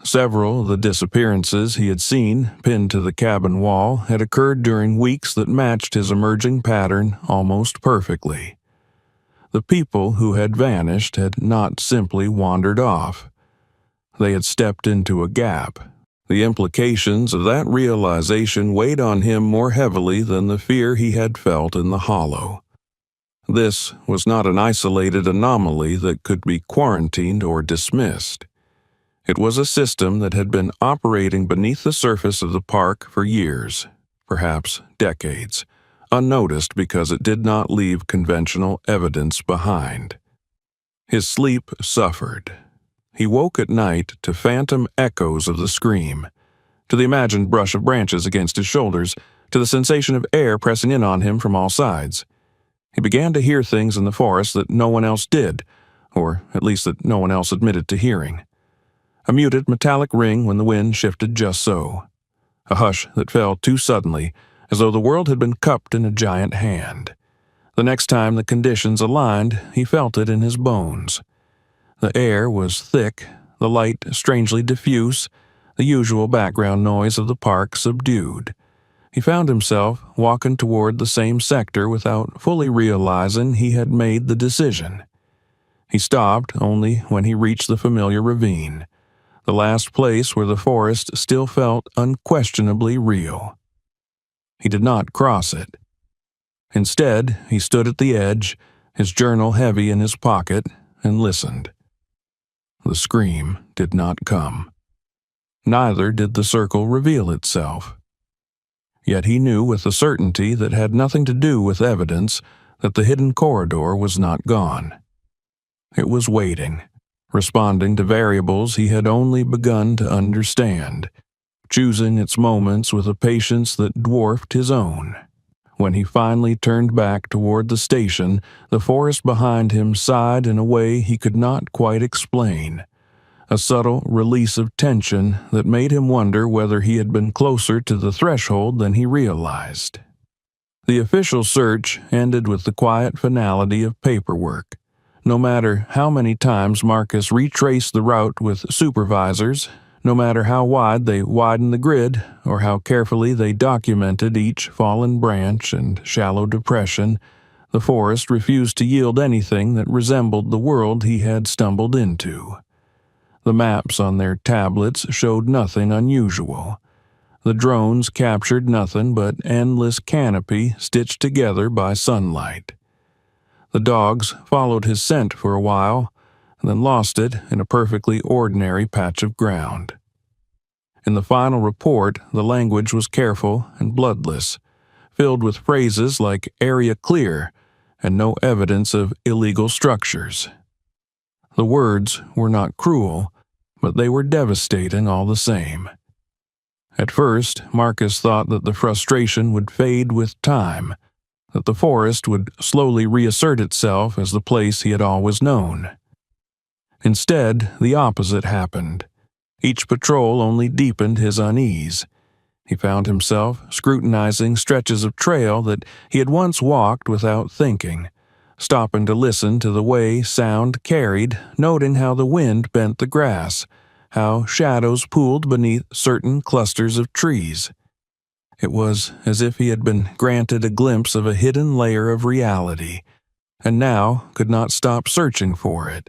Several of the disappearances he had seen pinned to the cabin wall had occurred during weeks that matched his emerging pattern almost perfectly. The people who had vanished had not simply wandered off. They had stepped into a gap. The implications of that realization weighed on him more heavily than the fear he had felt in the hollow. This was not an isolated anomaly that could be quarantined or dismissed. It was a system that had been operating beneath the surface of the park for years, perhaps decades, unnoticed because it did not leave conventional evidence behind. His sleep suffered. He woke at night to phantom echoes of the scream, to the imagined brush of branches against his shoulders, to the sensation of air pressing in on him from all sides. He began to hear things in the forest that no one else did, or at least that no one else admitted to hearing. A muted metallic ring when the wind shifted just so. A hush that fell too suddenly, as though the world had been cupped in a giant hand. The next time the conditions aligned, he felt it in his bones. The air was thick, the light strangely diffuse, the usual background noise of the park subdued. He found himself walking toward the same sector without fully realizing he had made the decision. He stopped only when he reached the familiar ravine, the last place where the forest still felt unquestionably real. He did not cross it. Instead, he stood at the edge, his journal heavy in his pocket, and listened. The scream did not come. Neither did the circle reveal itself. Yet he knew with a certainty that had nothing to do with evidence that the hidden corridor was not gone. It was waiting, responding to variables he had only begun to understand, choosing its moments with a patience that dwarfed his own. When he finally turned back toward the station, the forest behind him sighed in a way he could not quite explain, a subtle release of tension that made him wonder whether he had been closer to the threshold than he realized. The official search ended with the quiet finality of paperwork. No matter how many times Marcus retraced the route with supervisors, no matter how wide they widened the grid or how carefully they documented each fallen branch and shallow depression, the forest refused to yield anything that resembled the world he had stumbled into. The maps on their tablets showed nothing unusual. The drones captured nothing but endless canopy stitched together by sunlight. The dogs followed his scent for a while, and then lost it in a perfectly ordinary patch of ground. In the final report, the language was careful and bloodless, filled with phrases like "area clear" and no evidence of illegal structures. The words were not cruel, but they were devastating all the same. At first, Marcus thought that the frustration would fade with time, that the forest would slowly reassert itself as the place he had always known. Instead, the opposite happened. Each patrol only deepened his unease. He found himself scrutinizing stretches of trail that he had once walked without thinking, stopping to listen to the way sound carried, noting how the wind bent the grass, how shadows pooled beneath certain clusters of trees. It was as if he had been granted a glimpse of a hidden layer of reality, and now could not stop searching for it,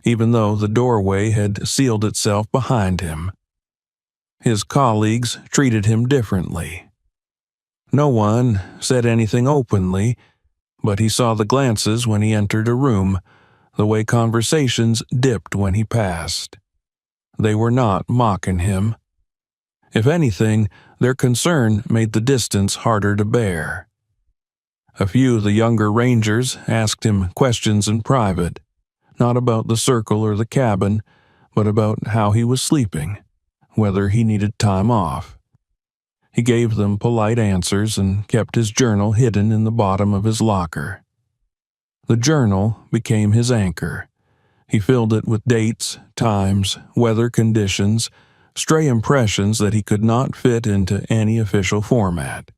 even though the doorway had sealed itself behind him. His colleagues treated him differently. No one said anything openly, but he saw the glances when he entered a room, the way conversations dipped when he passed. They were not mocking him. If anything, their concern made the distance harder to bear. A few of the younger rangers asked him questions in private, not about the circle or the cabin, but about how he was sleeping, whether he needed time off. He gave them polite answers and kept his journal hidden in the bottom of his locker. The journal became his anchor. He filled it with dates, times, weather conditions, stray impressions that he could not fit into any official format.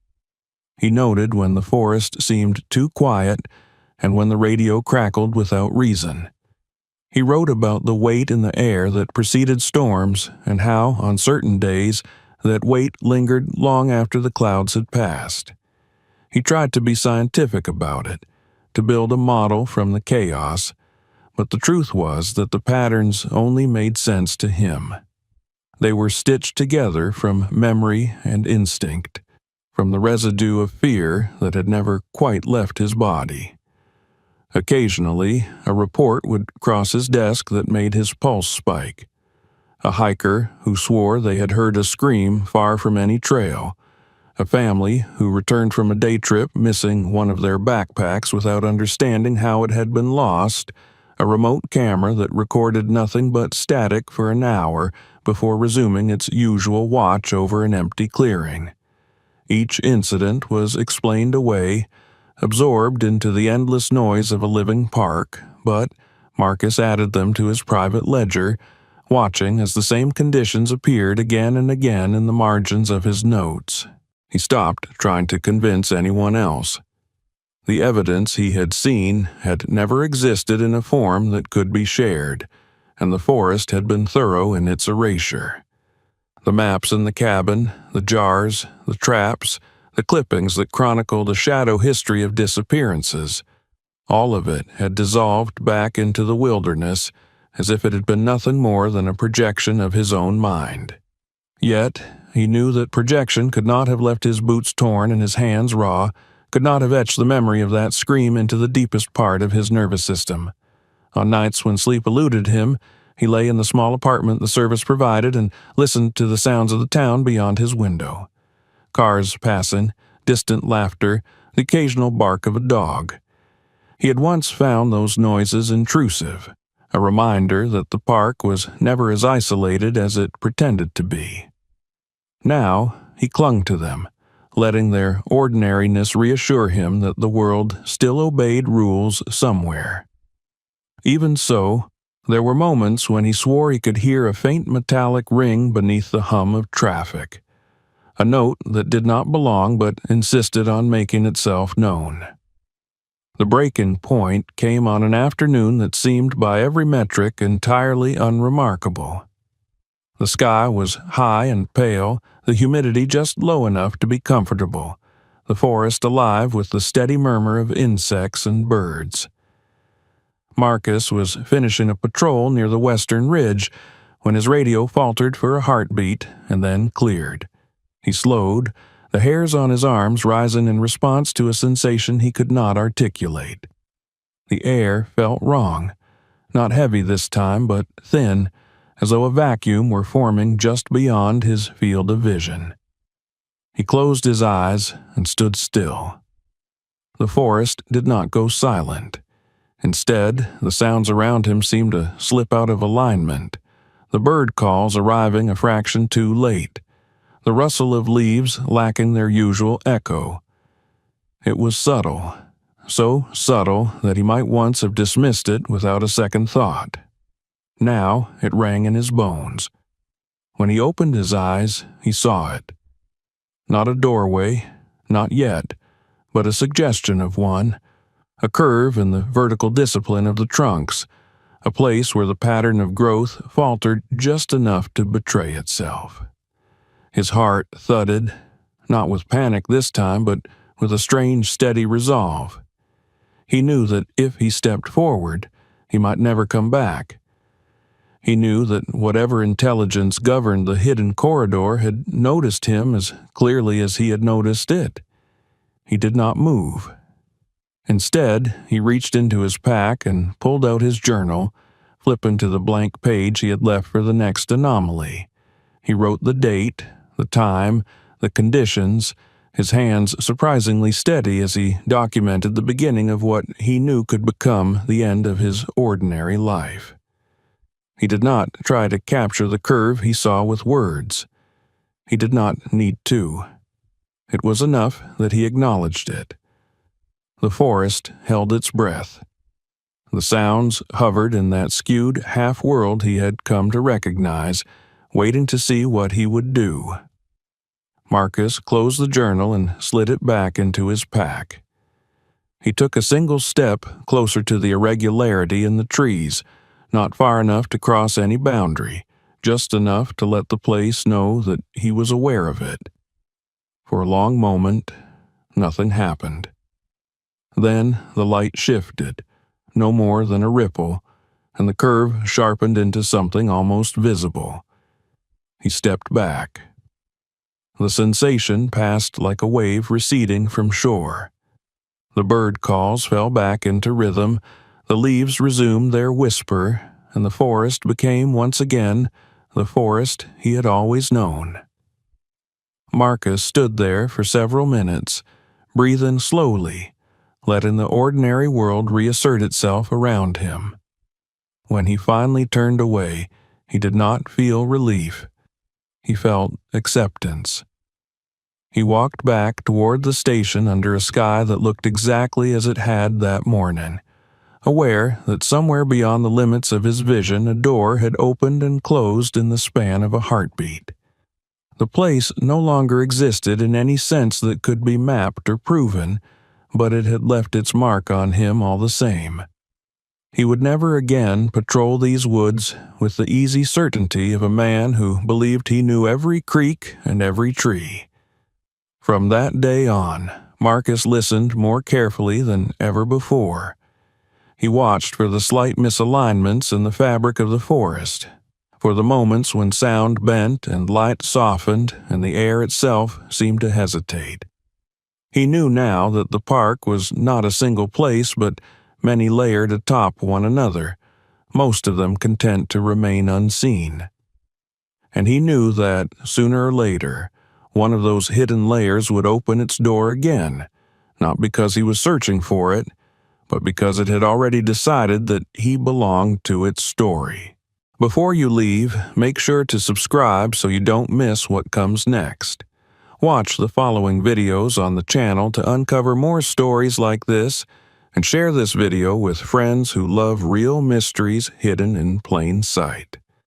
He noted when the forest seemed too quiet and when the radio crackled without reason. He wrote about the weight in the air that preceded storms and how, on certain days, that weight lingered long after the clouds had passed. He tried to be scientific about it, to build a model from the chaos, but the truth was that the patterns only made sense to him. They were stitched together from memory and instinct, from the residue of fear that had never quite left his body. Occasionally, a report would cross his desk that made his pulse spike. A hiker who swore they had heard a scream far from any trail. A family who returned from a day trip missing one of their backpacks without understanding how it had been lost. A remote camera that recorded nothing but static for an hour before resuming its usual watch over an empty clearing. Each incident was explained away, absorbed into the endless noise of a living park, but Marcus added them to his private ledger, watching as the same conditions appeared again and again in the margins of his notes. He stopped trying to convince anyone else. The evidence he had seen had never existed in a form that could be shared, and the forest had been thorough in its erasure. The maps in the cabin, the jars, the traps, the clippings that chronicled a shadow history of disappearances, all of it had dissolved back into the wilderness as if it had been nothing more than a projection of his own mind. Yet, he knew that projection could not have left his boots torn and his hands raw, could not have etched the memory of that scream into the deepest part of his nervous system. On nights when sleep eluded him, he lay in the small apartment the service provided and listened to the sounds of the town beyond his window. cars passing, distant laughter, the occasional bark of a dog. He had once found those noises intrusive, a reminder that the park was never as isolated as it pretended to be. Now he clung to them, letting their ordinariness reassure him that the world still obeyed rules somewhere. Even so, there were moments when he swore he could hear a faint metallic ring beneath the hum of traffic, a note that did not belong but insisted on making itself known. The break-in point came on an afternoon that seemed by every metric entirely unremarkable. The sky was high and pale, the humidity just low enough to be comfortable, the forest alive with the steady murmur of insects and birds. Marcus was finishing a patrol near the western ridge when his radio faltered for a heartbeat and then cleared. He slowed, the hairs on his arms rising in response to a sensation he could not articulate. The air felt wrong, not heavy this time, but thin, as though a vacuum were forming just beyond his field of vision. He closed his eyes and stood still. The forest did not go silent. Instead, the sounds around him seemed to slip out of alignment, the bird calls arriving a fraction too late, the rustle of leaves lacking their usual echo. It was subtle, so subtle that he might once have dismissed it without a second thought. Now it rang in his bones. When he opened his eyes, he saw it. Not a doorway, not yet, but a suggestion of one, a curve in the vertical discipline of the trunks, a place where the pattern of growth faltered just enough to betray itself. His heart thudded, not with panic this time, but with a strange, steady resolve. He knew that if he stepped forward, he might never come back. He knew that whatever intelligence governed the hidden corridor had noticed him as clearly as he had noticed it. He did not move. Instead, he reached into his pack and pulled out his journal, flipping to the blank page he had left for the next anomaly. He wrote the date, the time, the conditions, his hands surprisingly steady as he documented the beginning of what he knew could become the end of his ordinary life. He did not try to capture the curve he saw with words. He did not need to. It was enough that he acknowledged it. The forest held its breath. The sounds hovered in that skewed half-world he had come to recognize, waiting to see what he would do. Marcus closed the journal and slid it back into his pack. He took a single step closer to the irregularity in the trees, not far enough to cross any boundary, just enough to let the place know that he was aware of it. For a long moment, nothing happened. Then the light shifted, no more than a ripple, and the curve sharpened into something almost visible. He stepped back. The sensation passed like a wave receding from shore. The bird calls fell back into rhythm, the leaves resumed their whisper, and the forest became once again the forest he had always known. Marcus stood there for several minutes, breathing slowly, letting the ordinary world reassert itself around him. When he finally turned away, he did not feel relief. He felt acceptance. He walked back toward the station under a sky that looked exactly as it had that morning, aware that somewhere beyond the limits of his vision a door had opened and closed in the span of a heartbeat. The place no longer existed in any sense that could be mapped or proven, but it had left its mark on him all the same. He would never again patrol these woods with the easy certainty of a man who believed he knew every creek and every tree. From that day on, Marcus listened more carefully than ever before. He watched for the slight misalignments in the fabric of the forest, for the moments when sound bent and light softened and the air itself seemed to hesitate. He knew now that the park was not a single place but many layered atop one another, most of them content to remain unseen. And he knew that, sooner or later, one of those hidden layers would open its door again, not because he was searching for it, but because it had already decided that he belonged to its story. Before you leave, make sure to subscribe so you don't miss what comes next. Watch the following videos on the channel to uncover more stories like this, and share this video with friends who love real mysteries hidden in plain sight.